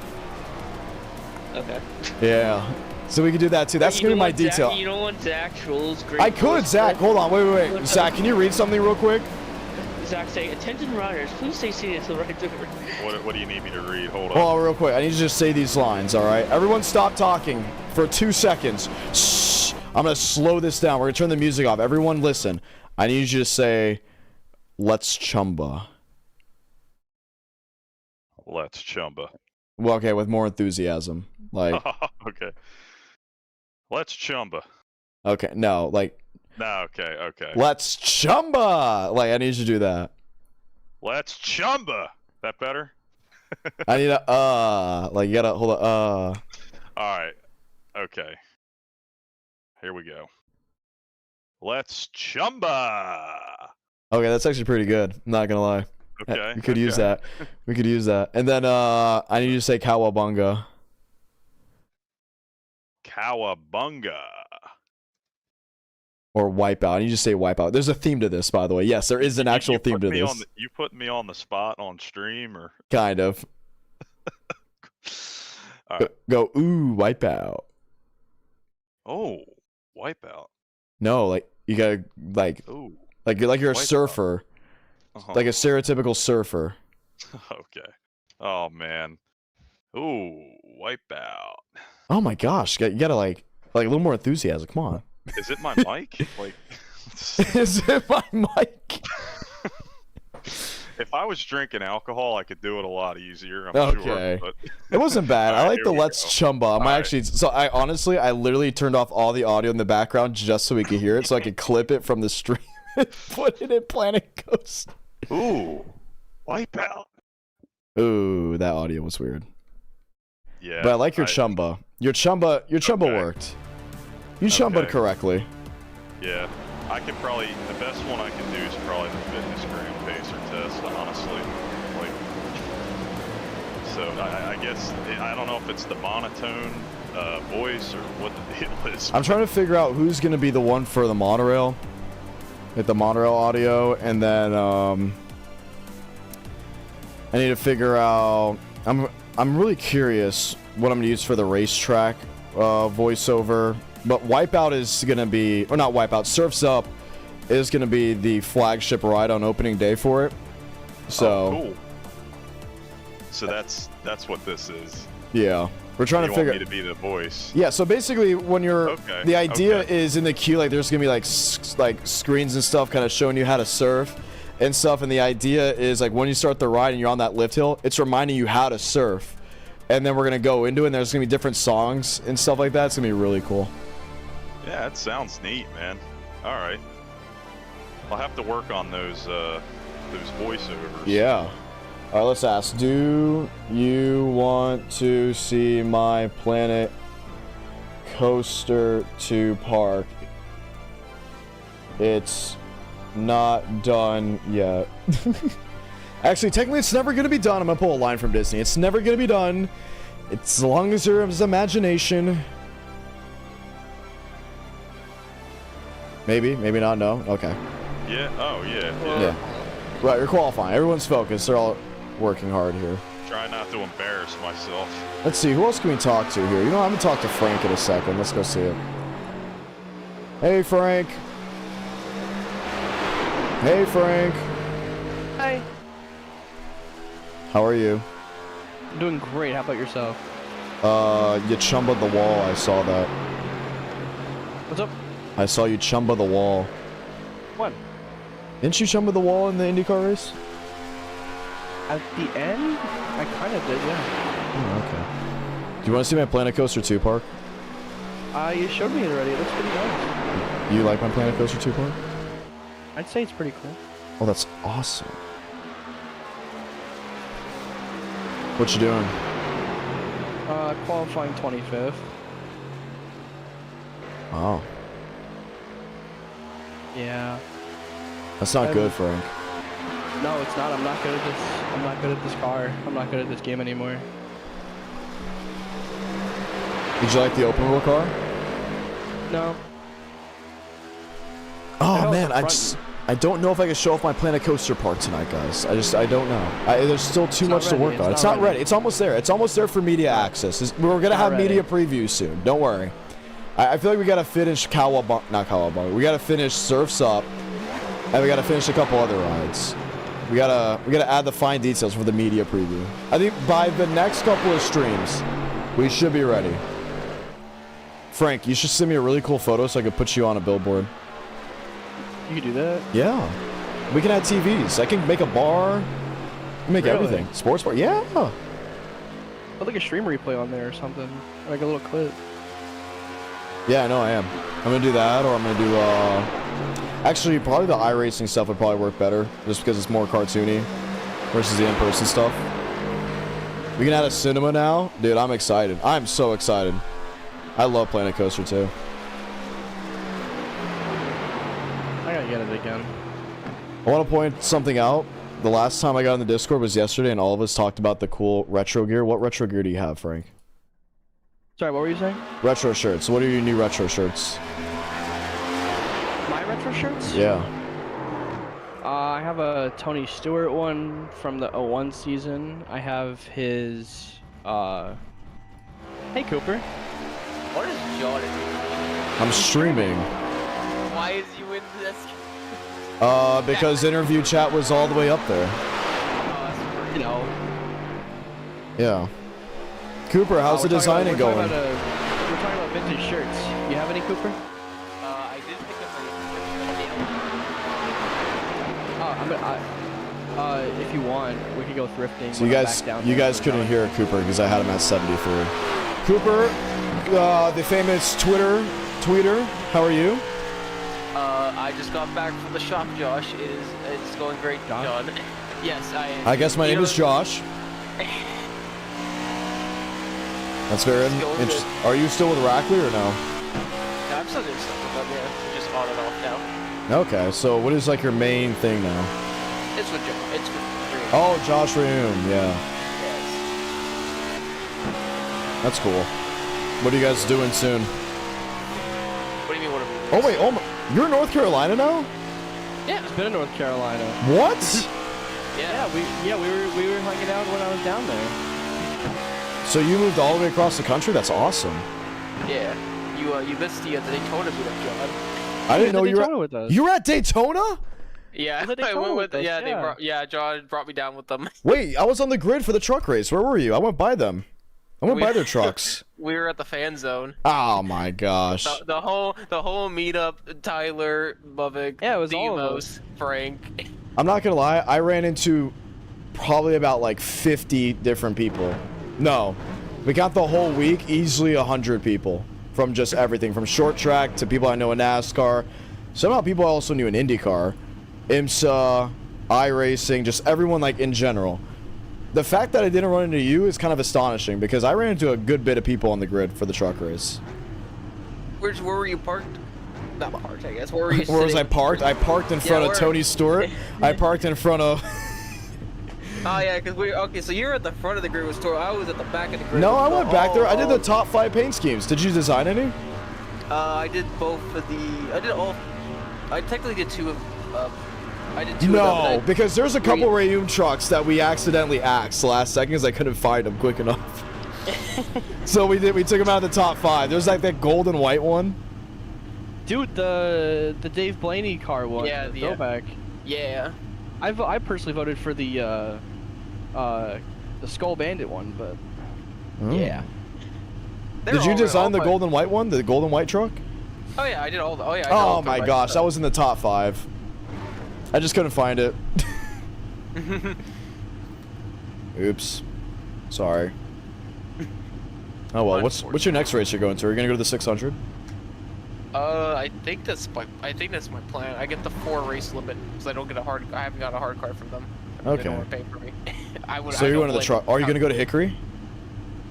Okay. Yeah. So we can do that too. That's You gonna be don't my want Zach- detail. You don't want Zach Trolls. I could, Zach. Hold on. Wait. Zach, can you read something real quick? Zach say, attention riders, please stay seated until the right over. What do you need me to read? Hold on. Hold on, real quick. I need you to just say these lines, all right? Everyone stop talking for 2 seconds. Shh. I'm going to slow this down. We're going to turn the music off. Everyone listen. I need you to say, let's chumba. Let's chumba. Well, okay, with more enthusiasm. Like, Okay. Let's chumba. okay, no, like, No, okay. let's chumba. Like, I need you to do that. Let's chumba. That better? I need a, like, you got to hold on, Alright. Okay. Here we go. Let's chumba. Okay, that's actually pretty good. I'm not going to lie. Okay. We could use that. We could use that. And then I need you to say Cowabunga. Cowabunga. Or Wipeout. I need you to say Wipeout. There's a theme to this, by the way. Yes, there is an actual theme to this. You put me on the spot on stream, or Kind of. all right. Go, ooh, Wipeout. Oh, wipeout. No, like, you gotta, like, Ooh. you're a Wipeout. surfer. Uh-huh. Like a stereotypical surfer. Okay. Oh man. Ooh, wipeout. Oh my gosh, you gotta, like a little more enthusiasm. Come on. Is it my mic? Like, Is it my mic? if I was drinking alcohol, I could do it a lot easier. I'm Okay. sure. But It wasn't bad. I Alright, like here the we Let's go. Chumba. I'm Alright. actually, so I honestly, I literally turned off all the audio in the background just so we could hear it, so I could clip it from the stream and put it in Planet Coaster. ooh, wipeout. Ooh, that audio was weird. Yeah. But I like your chumba. Your chumba Okay. worked. You chumbaed Okay. correctly. Yeah. I could probably, the best one I can do is probably the fitness gram pacer test, honestly. Like, so I guess, I don't know if it's the monotone voice or what the deal is. I'm trying to figure out who's gonna be the one for the monorail. Get the monorail audio, and then I need to figure out. I'm really curious what I'm gonna use for the racetrack voiceover. But Wipeout is gonna be, or not Wipeout, Surf's Up is gonna be the flagship ride on opening day for it. So Oh, cool. So that's what this is. Yeah. We're trying to figure. You want me to be the voice? Yeah. So basically, when you're, the idea okay. is in the queue, like there's gonna be like screens and stuff, kind of showing you how to surf and stuff. And the idea is like when you start the ride and you're on that lift hill, it's reminding you how to surf. And then we're gonna go into it, and there's gonna be different songs and stuff like that. It's gonna be really cool. Yeah, that sounds neat, man. All right. I'll have to work on those voiceovers. Yeah. All right, let's ask. Do you want to see my Planet Coaster to park? It's not done yet. Actually, technically, it's never going to be done. I'm going to pull a line from Disney. It's never going to be done. It's as long as there's imagination. Maybe, maybe not. No. Okay. Yeah. Oh, yeah. Yeah. Right, you're qualifying. Everyone's focused. They're all working hard here. Try not to embarrass myself. Let's see, who else can we talk to here? You know, I'm gonna talk to Frank in a second. Let's go see it. Hey, Frank. Hey, Frank. Hi. How are you? I'm doing great. How about yourself? You chumba the wall. I saw that. What's up? I saw you chumba the wall. When? Didn't you chumba the wall in the IndyCar race? At the end? I kind of did, yeah. Oh, okay. Do you want to see my Planet Coaster 2 park? You showed me it already. It looks pretty nice. You like my Planet Coaster 2 park? I'd say it's pretty cool. Oh, that's awesome. What you doing? Qualifying 25th. Wow. Yeah. That's not good, Frank. No, it's not. I'm not good at this. I'm not good at this car. I'm not good at this game anymore. Did you like the open wheel car? No. Oh man, I don't know if I can show off my Planet Coaster park tonight, guys. I don't know. There's still too much to work on. It's not ready. It's almost there. It's almost there for media access. We're gonna have media preview soon. Don't worry. I feel like we gotta finish not Kawabunga. We gotta finish Surfs Up, and we gotta finish a couple other rides. We gotta add the fine details for the media preview. I think by the next couple of streams, we should be ready. Frank, you should send me a really cool photo so I could put you on a billboard. You can do that? Yeah. We can add TVs. I can make a bar. I can make everything. Sports bar. Yeah. Put like a stream replay on there or something. Like a little clip. Yeah, I know I am. I'm gonna do that, or I'm gonna do actually probably the iRacing stuff would probably work better, just because it's more cartoony versus the in-person stuff. We can add a cinema now. Dude, I'm excited. I'm so excited. I love Planet Coaster 2. I gotta get it again. I want to point something out. The last time I got in the Discord was yesterday, and all of us talked about the cool retro gear. What retro gear do you have, Frank? Sorry, what were you saying? Retro shirts. What are your new retro shirts? My retro shirts? Yeah. I have a Tony Stewart one from the 01 season. I have his, Hey, Cooper. What is Jordan? I'm streaming. Why is you in this? Because interview chat was all the way up there. You know. Yeah. Cooper, how's the designing going? We're talking about vintage shirts. You have any, Cooper? I did pick up a if you want, we could go thrifting. So you guys couldn't hear Cooper because I had him at 73. Cooper, the famous tweeter, how are you? I just got back from the shop, Josh. It's going great, John. Yes, I guess my name is Josh. That's very interesting. Are you still with Rackley or no? No, I'm still doing stuff with them, yeah. Just on and off now. Okay, so what is like your main thing now? It's with Josh. It's with Reum. Oh, Josh Reum, yeah. Yes. That's cool. What are you guys doing soon? What do you mean, what are we doing? Oh wait, you're in North Carolina now? Yeah. It's been in North Carolina. What? Yeah. We were hanging out when I was down there. So you moved all the way across the country? That's awesome. Yeah. You missed the Daytona meetup, John. I didn't know you were at Daytona? Yeah, I went with John brought me down with them. Wait, I was on the grid for the truck race. Where were you? I went by them. I want to buy their trucks. We were at the fan zone. Oh my gosh. The whole meetup. Tyler, Bubik, Yeah, it was all of Demos, Frank. I'm not gonna lie, I ran into probably about like 50 different people. No, we got the whole week, easily 100 people from just everything, from short track to people I know in NASCAR. Somehow people I also knew in INDYCAR, IMSA, iRacing, just everyone like in general. The fact that I didn't run into you is kind of astonishing because I ran into a good bit of people on the grid for the truck race. Where were you parked? Not parked, I guess. Where were you Where was I sitting? parked? I parked in front of Tony Stewart. I parked in front of... Oh yeah, because okay, so you're at the front of the grid with Store. I was at the back of the grid. No, I went back there. I did the top 5 paint schemes. Did you design any? I did both of the. I did all. I technically did 2 of. I did 2 of them. No, because there's a couple Rayum trucks that we accidentally axed last second because I couldn't find them quick enough. So we took them out of the top 5. There's like that gold and white one. Dude, the Dave Blaney car one. Yeah, the throwback. Yeah. I personally voted for the Skull Bandit one, but Yeah. Did you design the gold and white one? The gold and white truck? Oh yeah, I did all the. Oh yeah. I did Oh all the my right gosh, stuff. that was in the top 5. I just couldn't find it. Oops. Sorry. Oh well, what's your next race you're going to? Are you gonna go to the 600? I think that's my plan. I get the 4 race limit because I haven't got a hard card from them. Okay. They don't want to pay for me. So you're going to the truck. Are you gonna go to Hickory?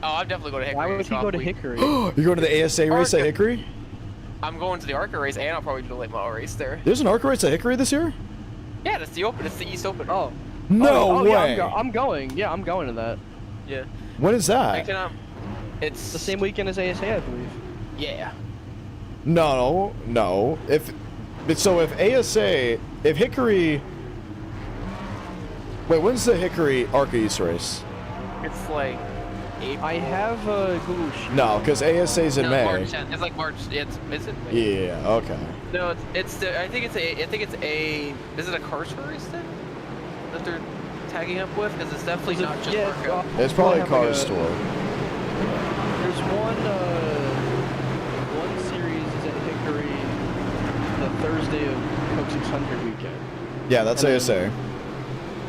Oh, I'm definitely going to Hickory. why would he go to Hickory? You're going to the ASA race at Arca. Hickory? I'm going to the ARCA race, and I'll probably do the late model race there. There's an ARCA race at Hickory this year? Yeah, that's the open. It's the East Open. Oh. No way. Yeah, I'm going. Yeah, I'm going to that. Yeah. When is I that? can. It's The same weekend as ASA, I believe. Yeah. No. If Hickory. Wait, when's the Hickory ARCA East race? It's like April. I have a Google sheet. No, because ASA's in No, May. March 10th. It's like March. It's in May. Yeah. Okay. No, it's the. I think it's a. Is it a car store race then? That they're tagging up with? Because it's definitely not just ARCA. It's probably a have car like store. There's one series is at Hickory the Thursday of Coke 600 weekend. Yeah, that's And ASA.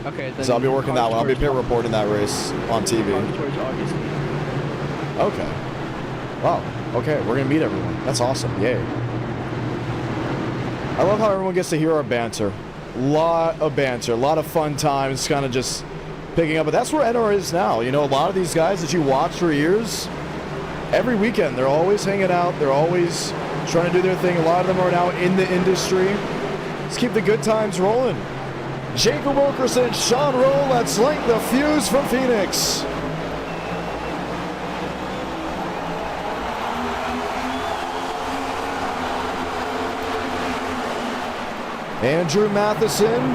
Okay, then So I'll be working that one. I'll be pit reporting that race on TV. Towards August. Okay. Wow. Okay, we're gonna meet everyone. That's awesome. Yay. I love how everyone gets to hear our banter. Lot of banter, a lot of fun times, kind of just picking up. But that's where NR is now. You know, a lot of these guys that you watch for years, every weekend they're always hanging out. They're always trying to do their thing. A lot of them are now in the industry. Let's keep the good times rolling. Jacob Wilkerson, Sean Roll, let's light the fuse from Pheonix. Andrew Matheson.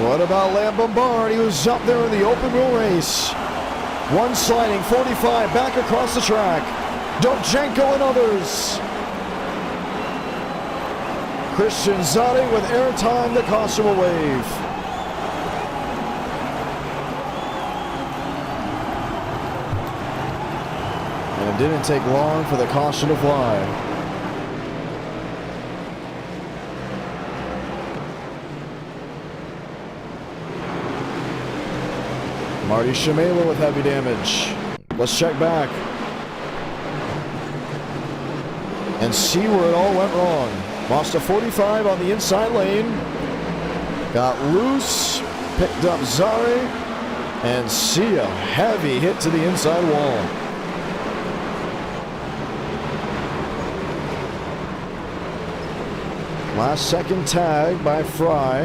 What about Lamb Bombard? He was up there in the open wheel race. One sliding, 45 back across the track. Dojenko and others. Christian Zadi with airtime, the caution will wave. And it didn't take long for the caution to fly. Marty Shamela with heavy damage. Let's check back and see where it all went wrong. Lost a 45 on the inside lane. Got loose, picked up Zari, and see a heavy hit to the inside wall. Last second tag by Fry.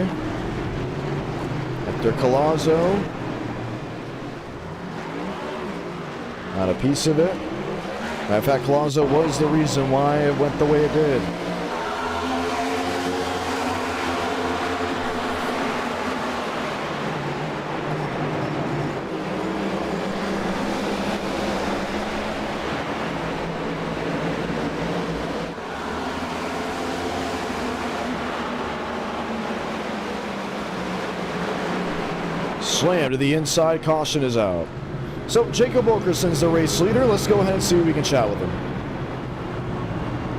Hector Collazo. Not a piece of it. In fact, Collazo was the reason why it went the way it did. Slam to the inside. Caution is out. So Jacob Wilkerson's the race leader. Let's go ahead and see if we can chat with him.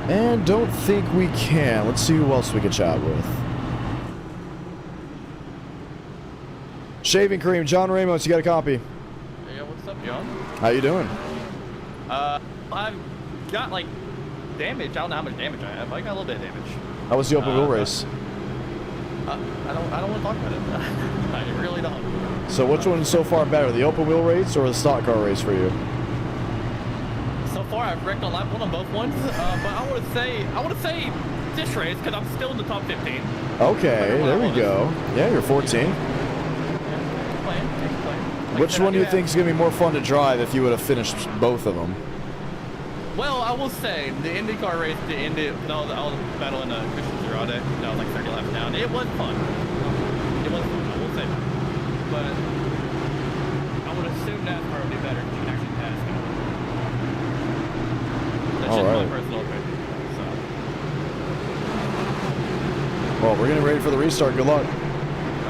And don't think we can. Let's see who else we can chat with. Shaving Cream, John Ramos, you got a copy. Hey, what's up, John? How you doing? I've got like damage. I don't know how much damage I have. I got a little bit of damage. How was the open wheel race? I don't want to talk about it. I really don't. So which one's so far better, the open wheel race or the stock car race for you? So far, I've wrecked on lap 1 on both ones, but I would say this race because I'm still in the top 15. Okay, there we go. Yeah, you're 14. Which one do you think is going to be more fun to drive if you would have finished both of them? Well, I will say, the IndyCar race, I was battling Christian Zerade. I was like 30 laps down. It was fun. It was fun, I will say that. But I would assume NASCAR would be better if you can actually pass him. That's just my personal opinion. So. Well, we're getting ready for the restart. Good luck. I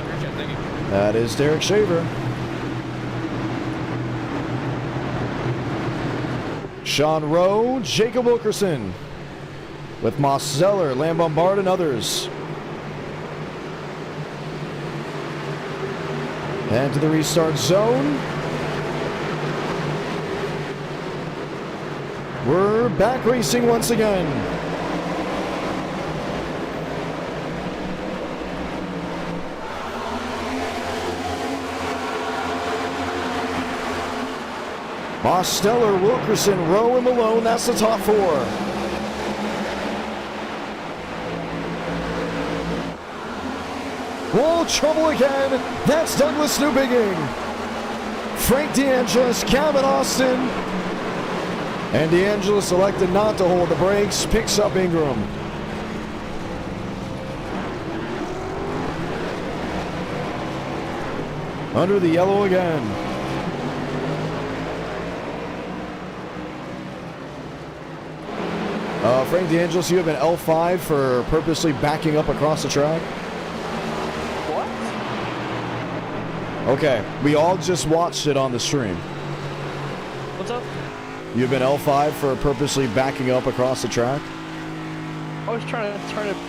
appreciate it. Thank you. That is Derek Shaver. Sean Rowe, Jacob Wilkerson, with Moss Zeller, Lamb Bombard, and others. And to the restart zone. We're back racing once again. Mosteller, Wilkerson, Rowe, and Malone, that's the top 4. Wall trouble again, that's Douglas Newbigging. Frank DeAngelis, Calvin Austin. And DeAngelis elected not to hold the brakes, picks up Ingram. Under the yellow again. Frank DeAngelis, you have an L5 for purposely backing up across the track? What? Okay, we all just watched it on the stream. What's up? You have been L5 for purposely backing up across the track? I was trying to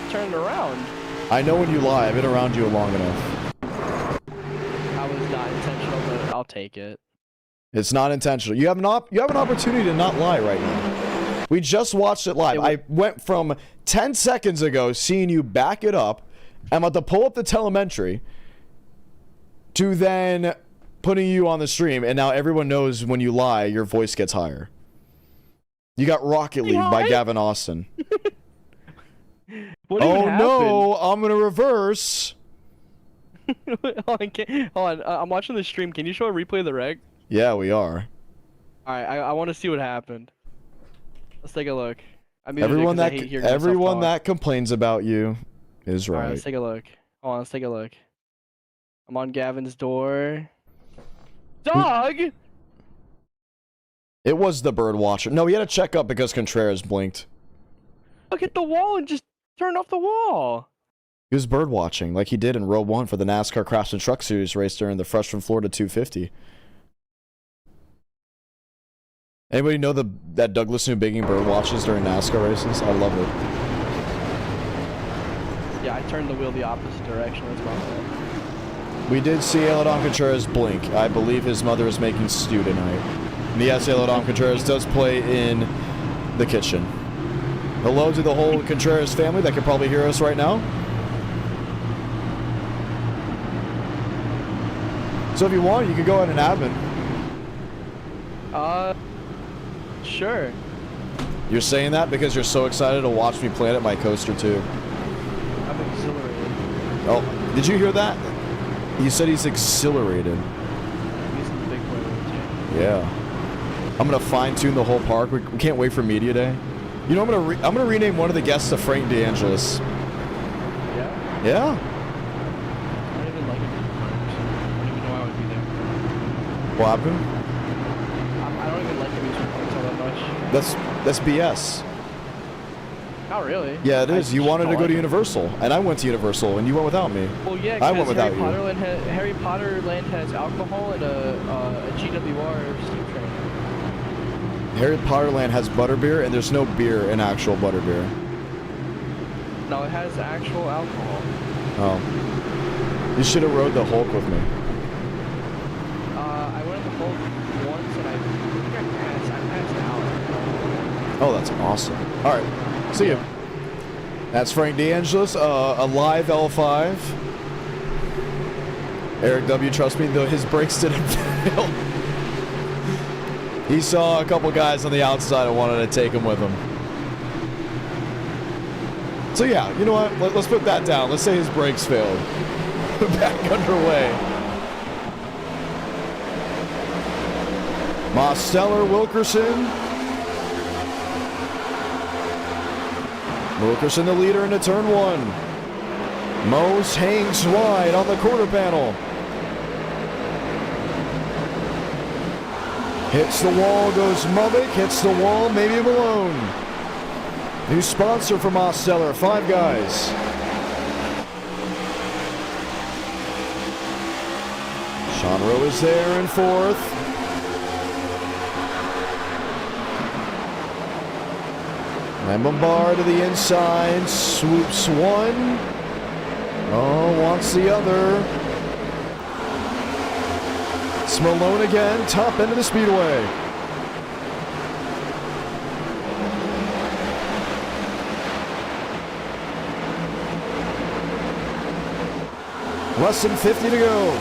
turn it around. I know when you lie. I've been around you long enough. I was not intentional, but I'll take it. It's not intentional. You have an opportunity to not lie right now. We just watched it live. I went from 10 seconds ago seeing you back it up. I'm about to pull up the telemetry to then putting you on the stream. And now everyone knows when you lie, your voice gets higher. You got Rocket League by Gavin Austin. Oh no, I'm going to reverse. Hold on. I'm watching the stream. Can you show a replay of the wreck? Yeah, we are. Alright, I want to see what happened. Let's take a look. Everyone that complains about you is right. Alright, let's take a look. Hold on, let's take a look. I'm on Gavin's door. Dog! It was the bird watcher. No, he had to check up because Contreras blinked. Look at the wall and just turn off the wall. He was bird watching like he did in row 1 for the NASCAR Craftsman Truck Series race during the Fresh from Florida 250. Anybody know that Douglas Newbigging bird watches during NASCAR races? I love it. Yeah, I turned the wheel the opposite direction. That's my fault. We did see Eladon Contreras blink. I believe his mother is making stew tonight. And yes, Eladon Contreras does play in the kitchen. Hello to the whole Contreras family that can probably hear us right now. So if you want, you can go ahead and admin. Sure. You're saying that because you're so excited to watch me Planet my coaster too. I'm exhilarated. Oh, did you hear that? He said he's exhilarated. He's the big boy too. Yeah. I'm gonna fine tune the whole park. We can't wait for media day. You know, I'm gonna rename one of the guests to Frank DeAngelis. Yeah. Yeah. I don't even like it. I don't even know why I would be there. What happened? I don't even like amusement parks all that much. That's BS. No, Not really. Yeah, it is. You wanted to go to it. Universal, and I went to Universal, and you went without me. Well, yeah, I went because without you. Harry Potter Land has alcohol and a GWR steam train. Harry Potter Land has butterbeer, and there's no beer in actual butterbeer. No, it has actual alcohol. Oh. You should have rode the Hulk with me. I went on the Hulk once, and I think I passed out. Oh, that's awesome. All right. See you. That's Frank DeAngelis, a live L5. Eric W., trust me, though his brakes didn't fail. He saw a couple guys on the outside and wanted to take him with him. So yeah, you know what? Let's put that down. Let's say his brakes failed. Back underway. Mosteller, Wilkerson. Wilkerson the leader into turn 1. Mose hangs wide on the quarter panel. Hits the wall, goes Mubbick, hits the wall, maybe Malone. New sponsor for Mosteller, 5 guys. Sean Rowe is there in 4th. Lambombard to the inside, swoops 1. Oh, wants the other. It's Malone again, top end of the speedway. Less than 50 to go.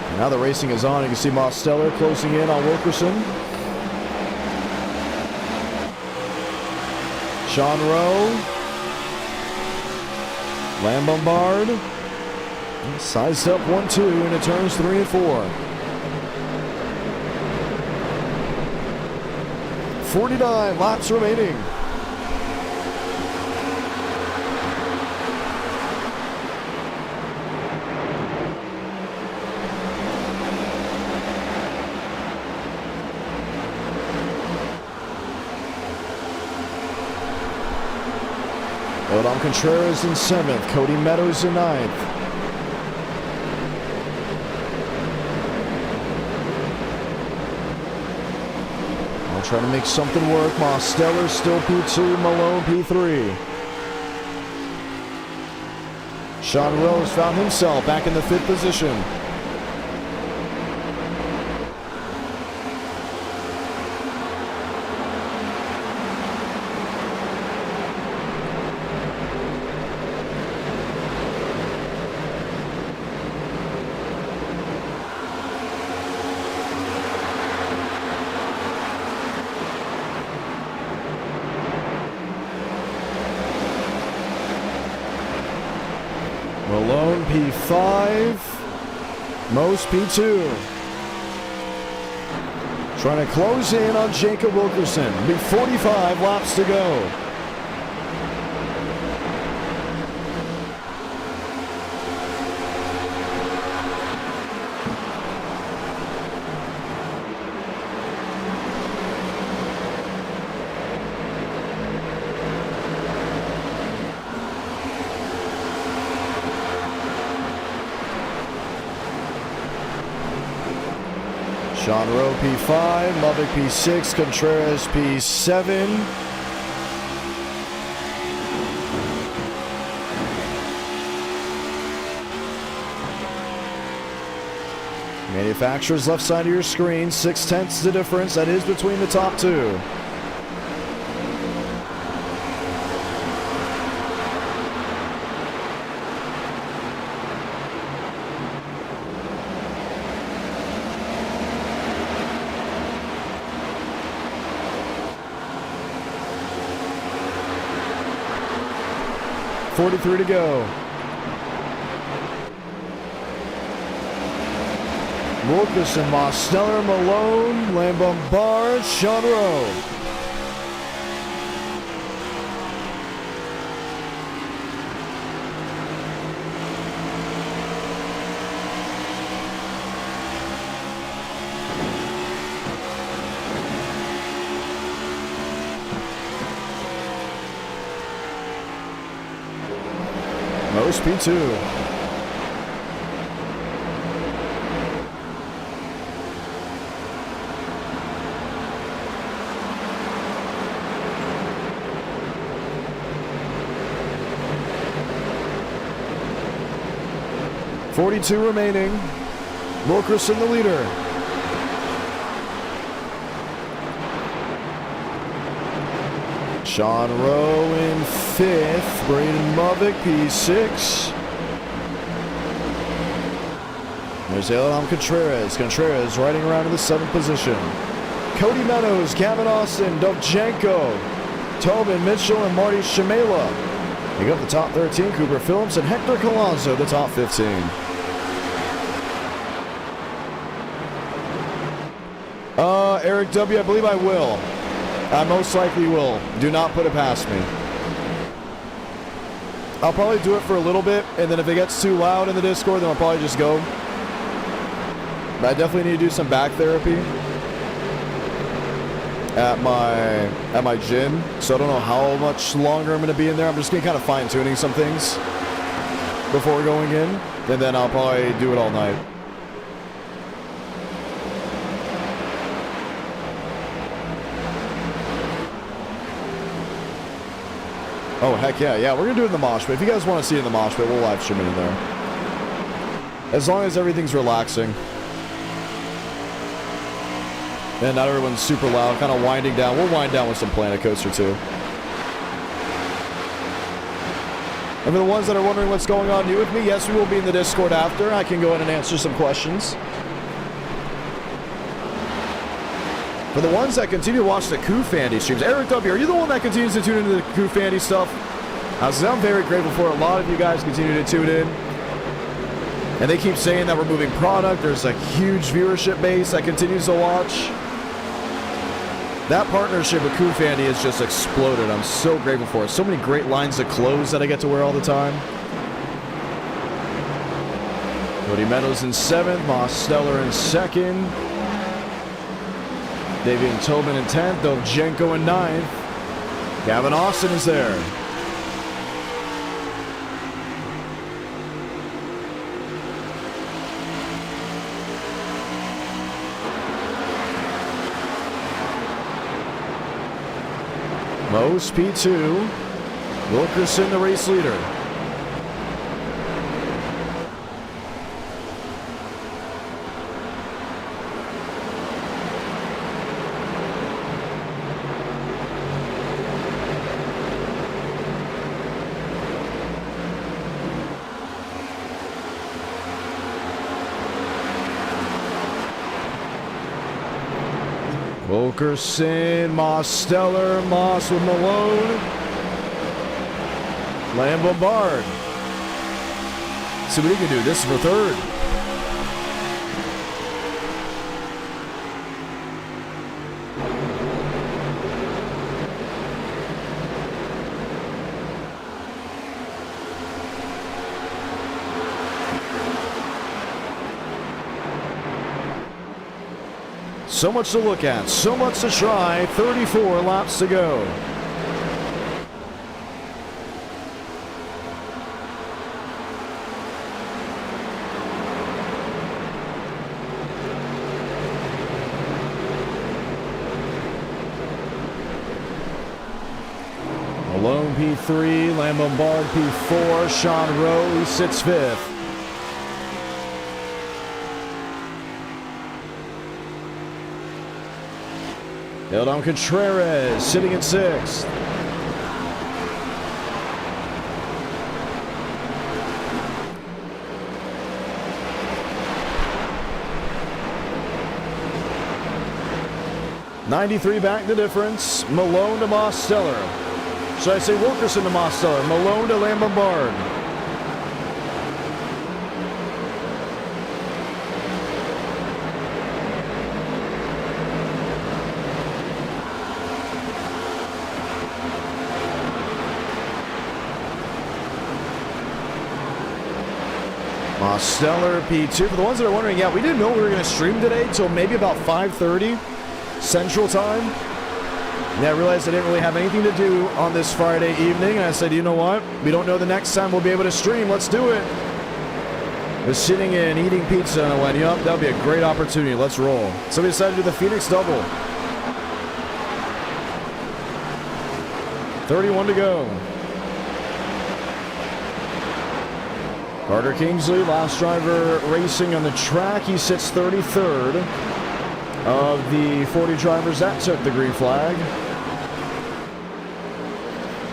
And now the racing is on. You can see Mosteller closing in on Wilkerson. Sean Rowe. Lambombard. Sized up 1-2 into turns 3 and 4. 49 laps remaining. Odom Contreras in 7th, Cody Meadows in 9th. I'll try to make something work. Mosteller still P2, Malone P3. Sean Rose found himself back in the 5th position. Malone P5, Mose P2. Trying to close in on Jacob Wilkerson. Be 45 laps to go. Sean Rowe P5, Mubbick P6, Contreras P7. Manufacturer's left side of your screen, 6/10 the difference. That is between the top 2. .43 to go. Wilkerson, Mosteller, Malone, Lambombard, Sean Rowe. Most P2. .42 remaining. Wilkerson the leader. Sean Rowe in 5th. Braden Movick, P6. There's Elon Contreras. Contreras riding around in the 7th position. Cody Meadows, Gavin Austin, Dovchenko, Tobin Mitchell, and Marty Shimela. They got the top 13. Cooper Phillips and Hector Colanzo, the top 15. Eric W., I believe I will. I most likely will. Do not put it past me. I'll probably do it for a little bit, and then if it gets too loud in the Discord, then I'll probably just go. But I definitely need to do some back therapy at my gym, so I don't know how much longer I'm going to be in there. I'm just going to kind of fine-tuning some things before going in, and then I'll probably do it all night. Oh, heck yeah. Yeah, we're going to do it in the mosh pit. If you guys want to see it in the mosh pit, we'll live stream it in there. As long as everything's relaxing. And not everyone's super loud, kind of winding down. We'll wind down with some Planet Coaster too. And for the ones that are wondering what's going on new with me, yes, we will be in the Discord after. I can go in and answer some questions. For the ones that continue to watch the Koofandy streams, Eric W., are you the one that continues to tune into the Koofandy stuff? I'm very grateful for it. A lot of you guys continue to tune in. And they keep saying that we're moving product. There's a huge viewership base that continues to watch. That partnership with Koofandy has just exploded. I'm so grateful for it. So many great lines of clothes that I get to wear all the time. Cody Meadows in 7th. Moss Stellar in 2nd. Davian Tobin in 10th. Dovchenko in 9th. Gavin Austin is there. Most P2. Wilkerson, the race leader. Wilkerson, Moss Stellar, Moss with Malone. Lamb Bombard. See what he can do. This is for 3rd. So much to look at, so much to try. 34 laps to go. Malone P3, Lambombard P4, Sean Rowe, he sits 5th. Eldon Contreras sitting in 6th. .93 back the difference. Malone to Moss Stellar. Should I say Wilkerson to Moss Stellar? Malone to Lambombard. Stellar P2. For the ones that are wondering, yeah, we didn't know we were going to stream today till maybe about 5:30 Central Time. Yeah, I realized I didn't really have anything to do on this Friday evening, and I said, you know what? We don't know the next time we'll be able to stream. Let's do it. I was sitting in eating pizza, and I went, yup, that'll be a great opportunity. Let's roll. So we decided to do the Pheonix double. 31 to go. Carter Kingsley, last driver racing on the track. He sits 33rd of the 40 drivers that took the green flag.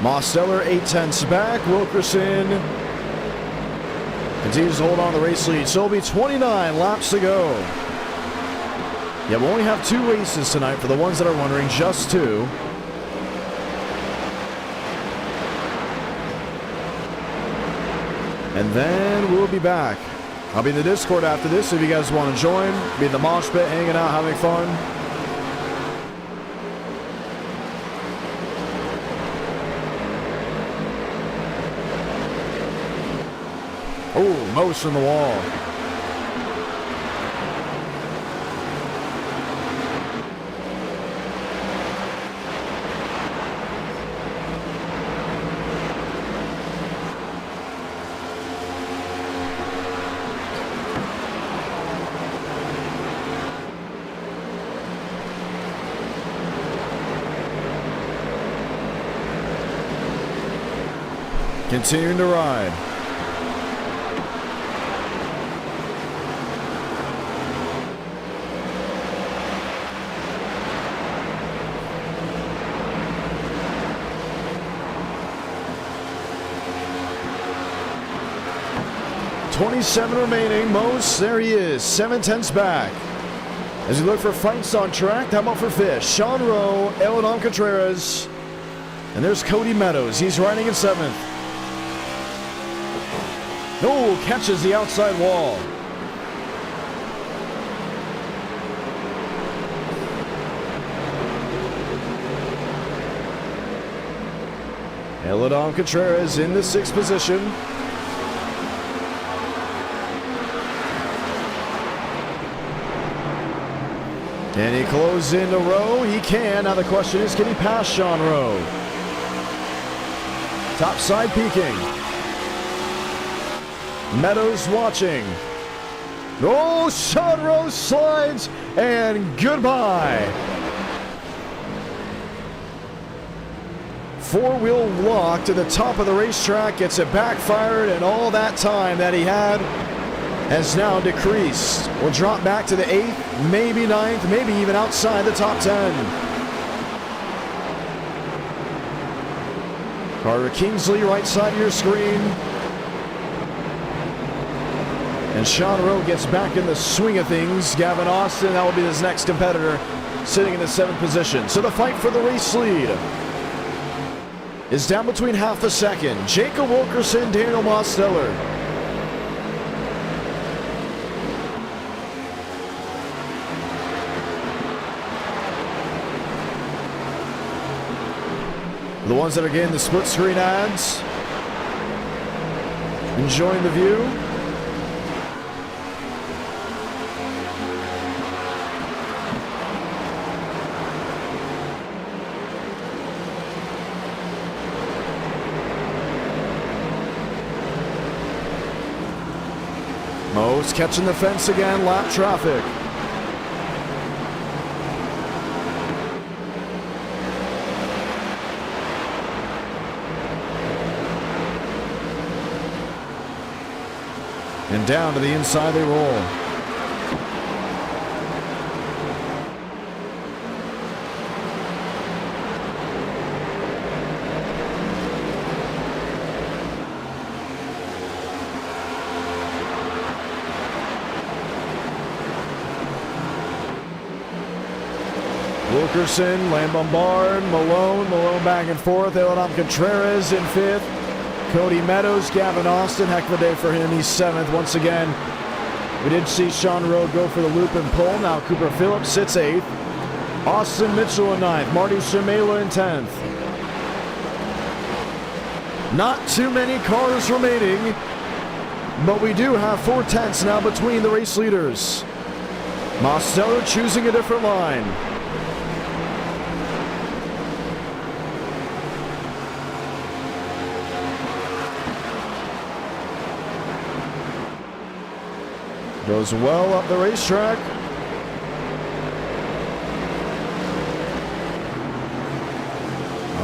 Mosteller 8/10 back. Wilkerson continues to hold on to the race lead. So it'll be 29 laps to go. Yeah, we only have 2 races tonight for the ones that are wondering, just 2. And then we'll be back. I'll be in the Discord after this if you guys want to join. Be in the mosh pit, hanging out, having fun. Oh, most from the wall. Continuing to ride. .27 remaining. Most, there he is, 7/10 back. As we look for fights on track, how about for Fish? Sean Rowe, Eladon Contreras, and there's Cody Meadows. He's riding in 7th. Oh, catches the outside wall. Eladon Contreras in the 6th position. And he closes into Rowe. He can. Now the question is, can he pass Sean Rowe? Top side peaking. Meadows watching. Oh, Sean Rowe slides, and goodbye. 4-wheel lock to the top of the racetrack, gets it backfired, and all that time that he had has now decreased. Will drop back to the 8th, maybe 9th, maybe even outside the top 10. Carter Kingsley, right side of your screen. And Sean Rowe gets back in the swing of things. Gavin Austin, that will be his next competitor, sitting in the 7th position. So the fight for the race lead is down between half a second. Jacob Wilkerson, Daniel Mosteller. The ones that are getting the split screen ads, enjoying the view. Mo's catching the fence again, lap traffic. And down to the inside they roll. Wilkerson, Lambombard, Malone back and forth. Eladon Contreras in 5th. Cody Meadows, Gavin Austin, heck of a day for him. He's 7th once again. We did see Sean Rowe go for the loop and pull. Now Cooper Phillips sits 8th. Austin Mitchell in 9th. Marty Shamela in 10th. Not too many cars remaining, but we do have 4/10 now between the race leaders. Mosteller choosing a different line. Goes well up the racetrack.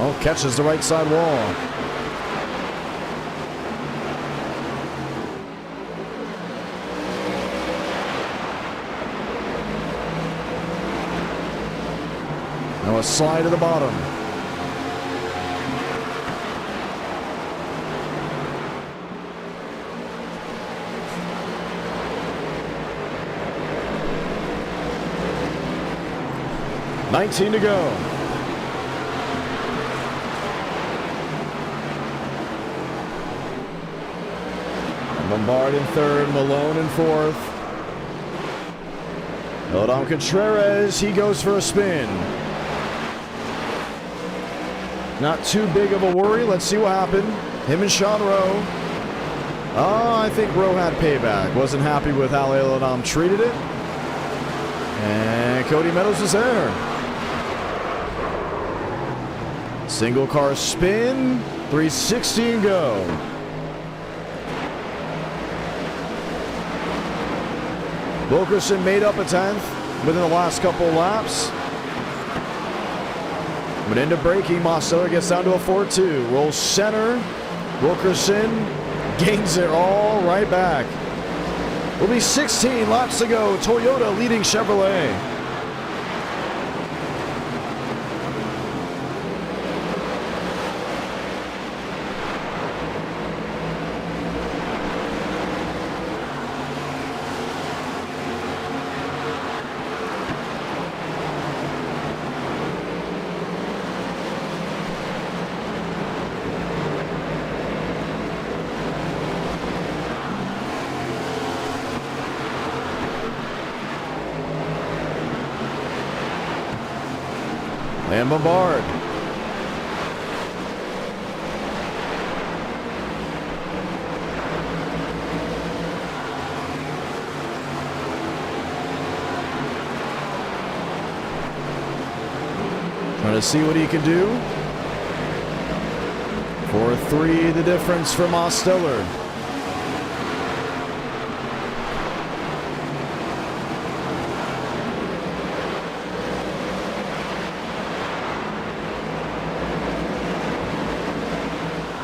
Oh, catches the right side wall. Now a slide to the bottom. $19 to go. Lombard in third, Malone in fourth. Rodon Contreras, he goes for a spin. Not too big of a worry. Let's see what happened. Him and Sean Rowe. Oh, I think Rowe had payback. Wasn't happy with how Rodon treated it. And Cody Meadows was there. Single car spin. 360 and go. Wilkerson made up a 10th within the last couple of laps. But into braking, Mosteller gets down to a 4-2. Rolls center. Wilkerson gains it all right back. Will be 16 laps to go. Toyota leading Chevrolet. And Bombard. Trying to see what he can do. 4-3 the difference for Mosteller.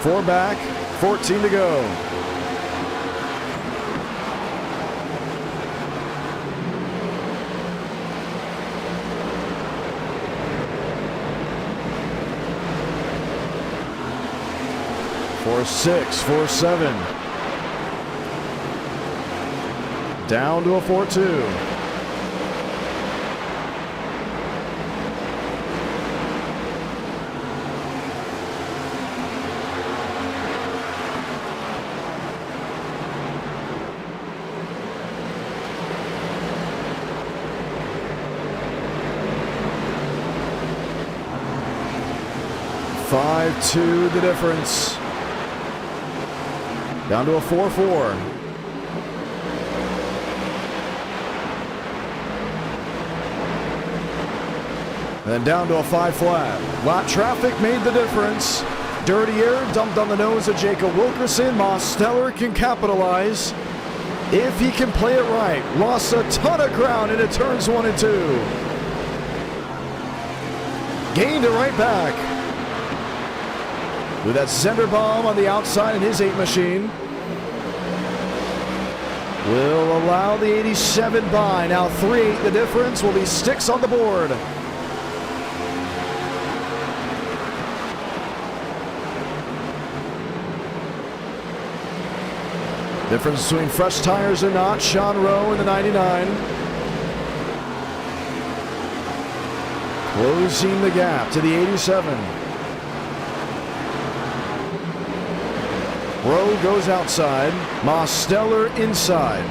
Four back, 14 to go. Four, 6, 4-7. Down to a 4-2. Five-2 the difference. Down to a 4-4. Then down to a 5 flat. Lot traffic made the difference. Dirty air dumped on the nose of Jacob Wilkerson. Mosteller can capitalize if he can play it right. Lost a ton of ground into turns 1 and 2. Gained it right back. With that center bomb on the outside in his 8 machine. Will allow the 87 by. Now 3-8 the difference. Will be sticks on the board. Difference between fresh tires and not. Sean Rowe in the 99. Closing the gap to the 87. Rowe goes outside. Mosteller inside.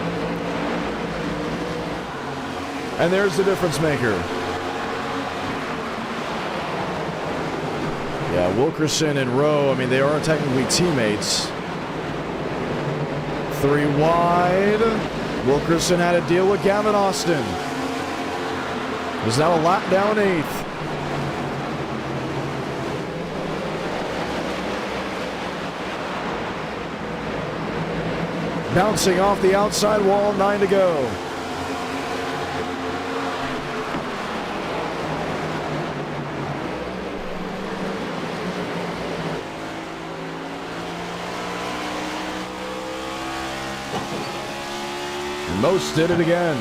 And there's the difference maker. Yeah, Wilkerson and Rowe, I mean, they are technically teammates. 3 wide. Wilkerson had a deal with Gavin Austin. Is now a lap down 8th. Bouncing off the outside wall, 9 to go. Most did it again.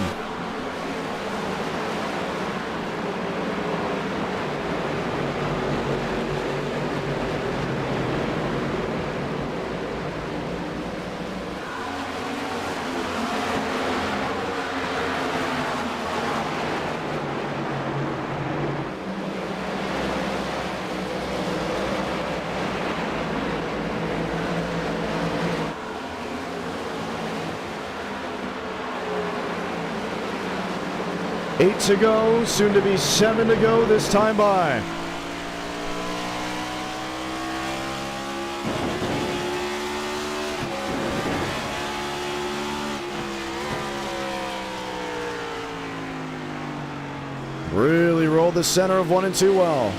Eight to go, soon to be 7 to go this time by. Really rolled the center of 1 and 2 well.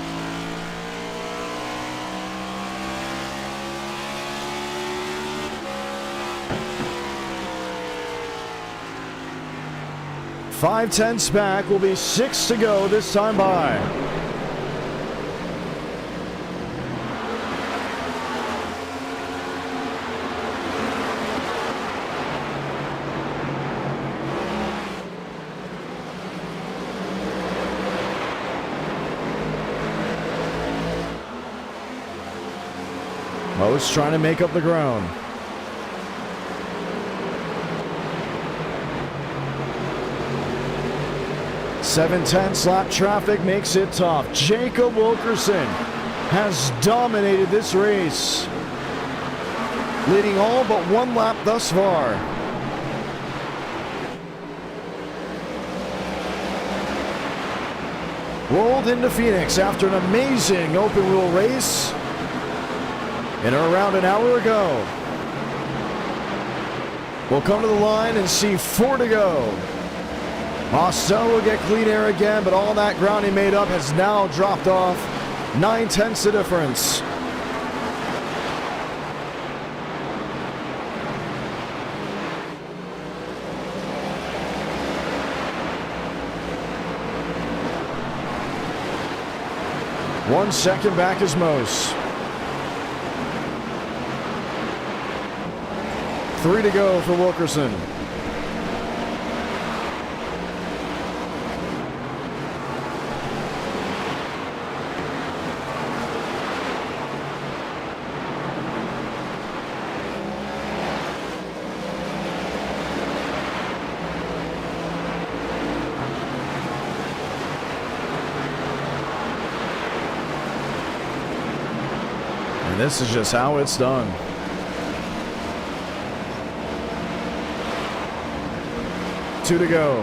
Five tenths back, will be 6 to go this time by. Most trying to make up the ground. Seven-tenths lap traffic makes it tough. Jacob Wilkerson has dominated this race, leading all but 1 lap thus far. Rolled into Pheonix after an amazing open wheel race in around an hour ago. We'll come to the line and see 4 to go. Mostel will get clean air again, but all that ground he made up has now dropped off. 9 tenths the difference. One second back is most. 3 to go for Wilkerson. And this is just how it's done. Two to go.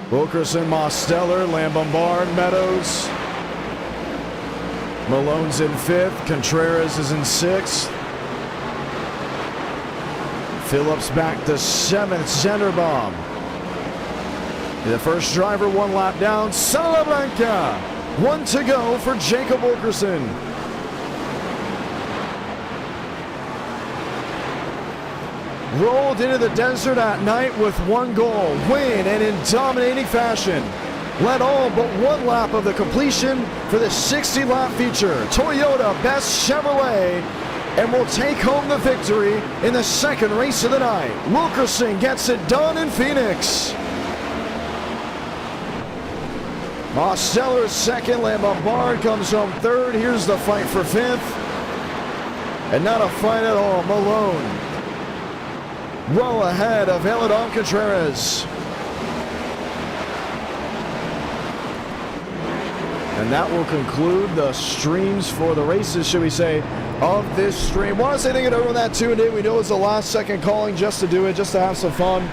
Wilkerson, Mosteller, Lambombard, Meadows. Malone's in 5th. Contreras is in 6th. Phillips back to 7th. Zenderbom. The first driver 1 lap down. Salamanca. 1 to go for Jacob Wilkerson. Rolled into the desert at night with 1 goal. Win, and in dominating fashion. Led all but 1 lap of the completion for the 60-lap feature. Toyota Best Chevrolet, and will take home the victory in the 2nd race of the night. Wilkerson gets it done in Pheonix. Mosteller's 2nd, Lambombard comes home 3rd. Here's the fight for 5th. And not a fight at all. Malone well ahead of Eladon Contreras. And that will conclude the streams for the races, should we say, of this stream. Want to say thank you to everyone that tuned in. We know it's the last second calling just to do it, just to have some fun.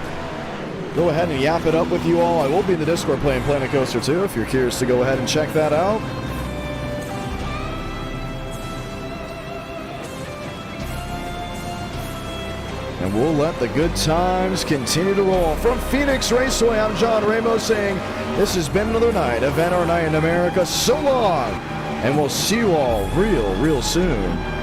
Go ahead and yap it up with you all. I will be in the Discord playing Planet Coaster 2 if you're curious to go ahead and check that out. and we'll let the good times continue to roll. From Pheonix Raceway, I'm John Ramos saying this has been another night of NR Night in America. So long, and we'll see you all real soon.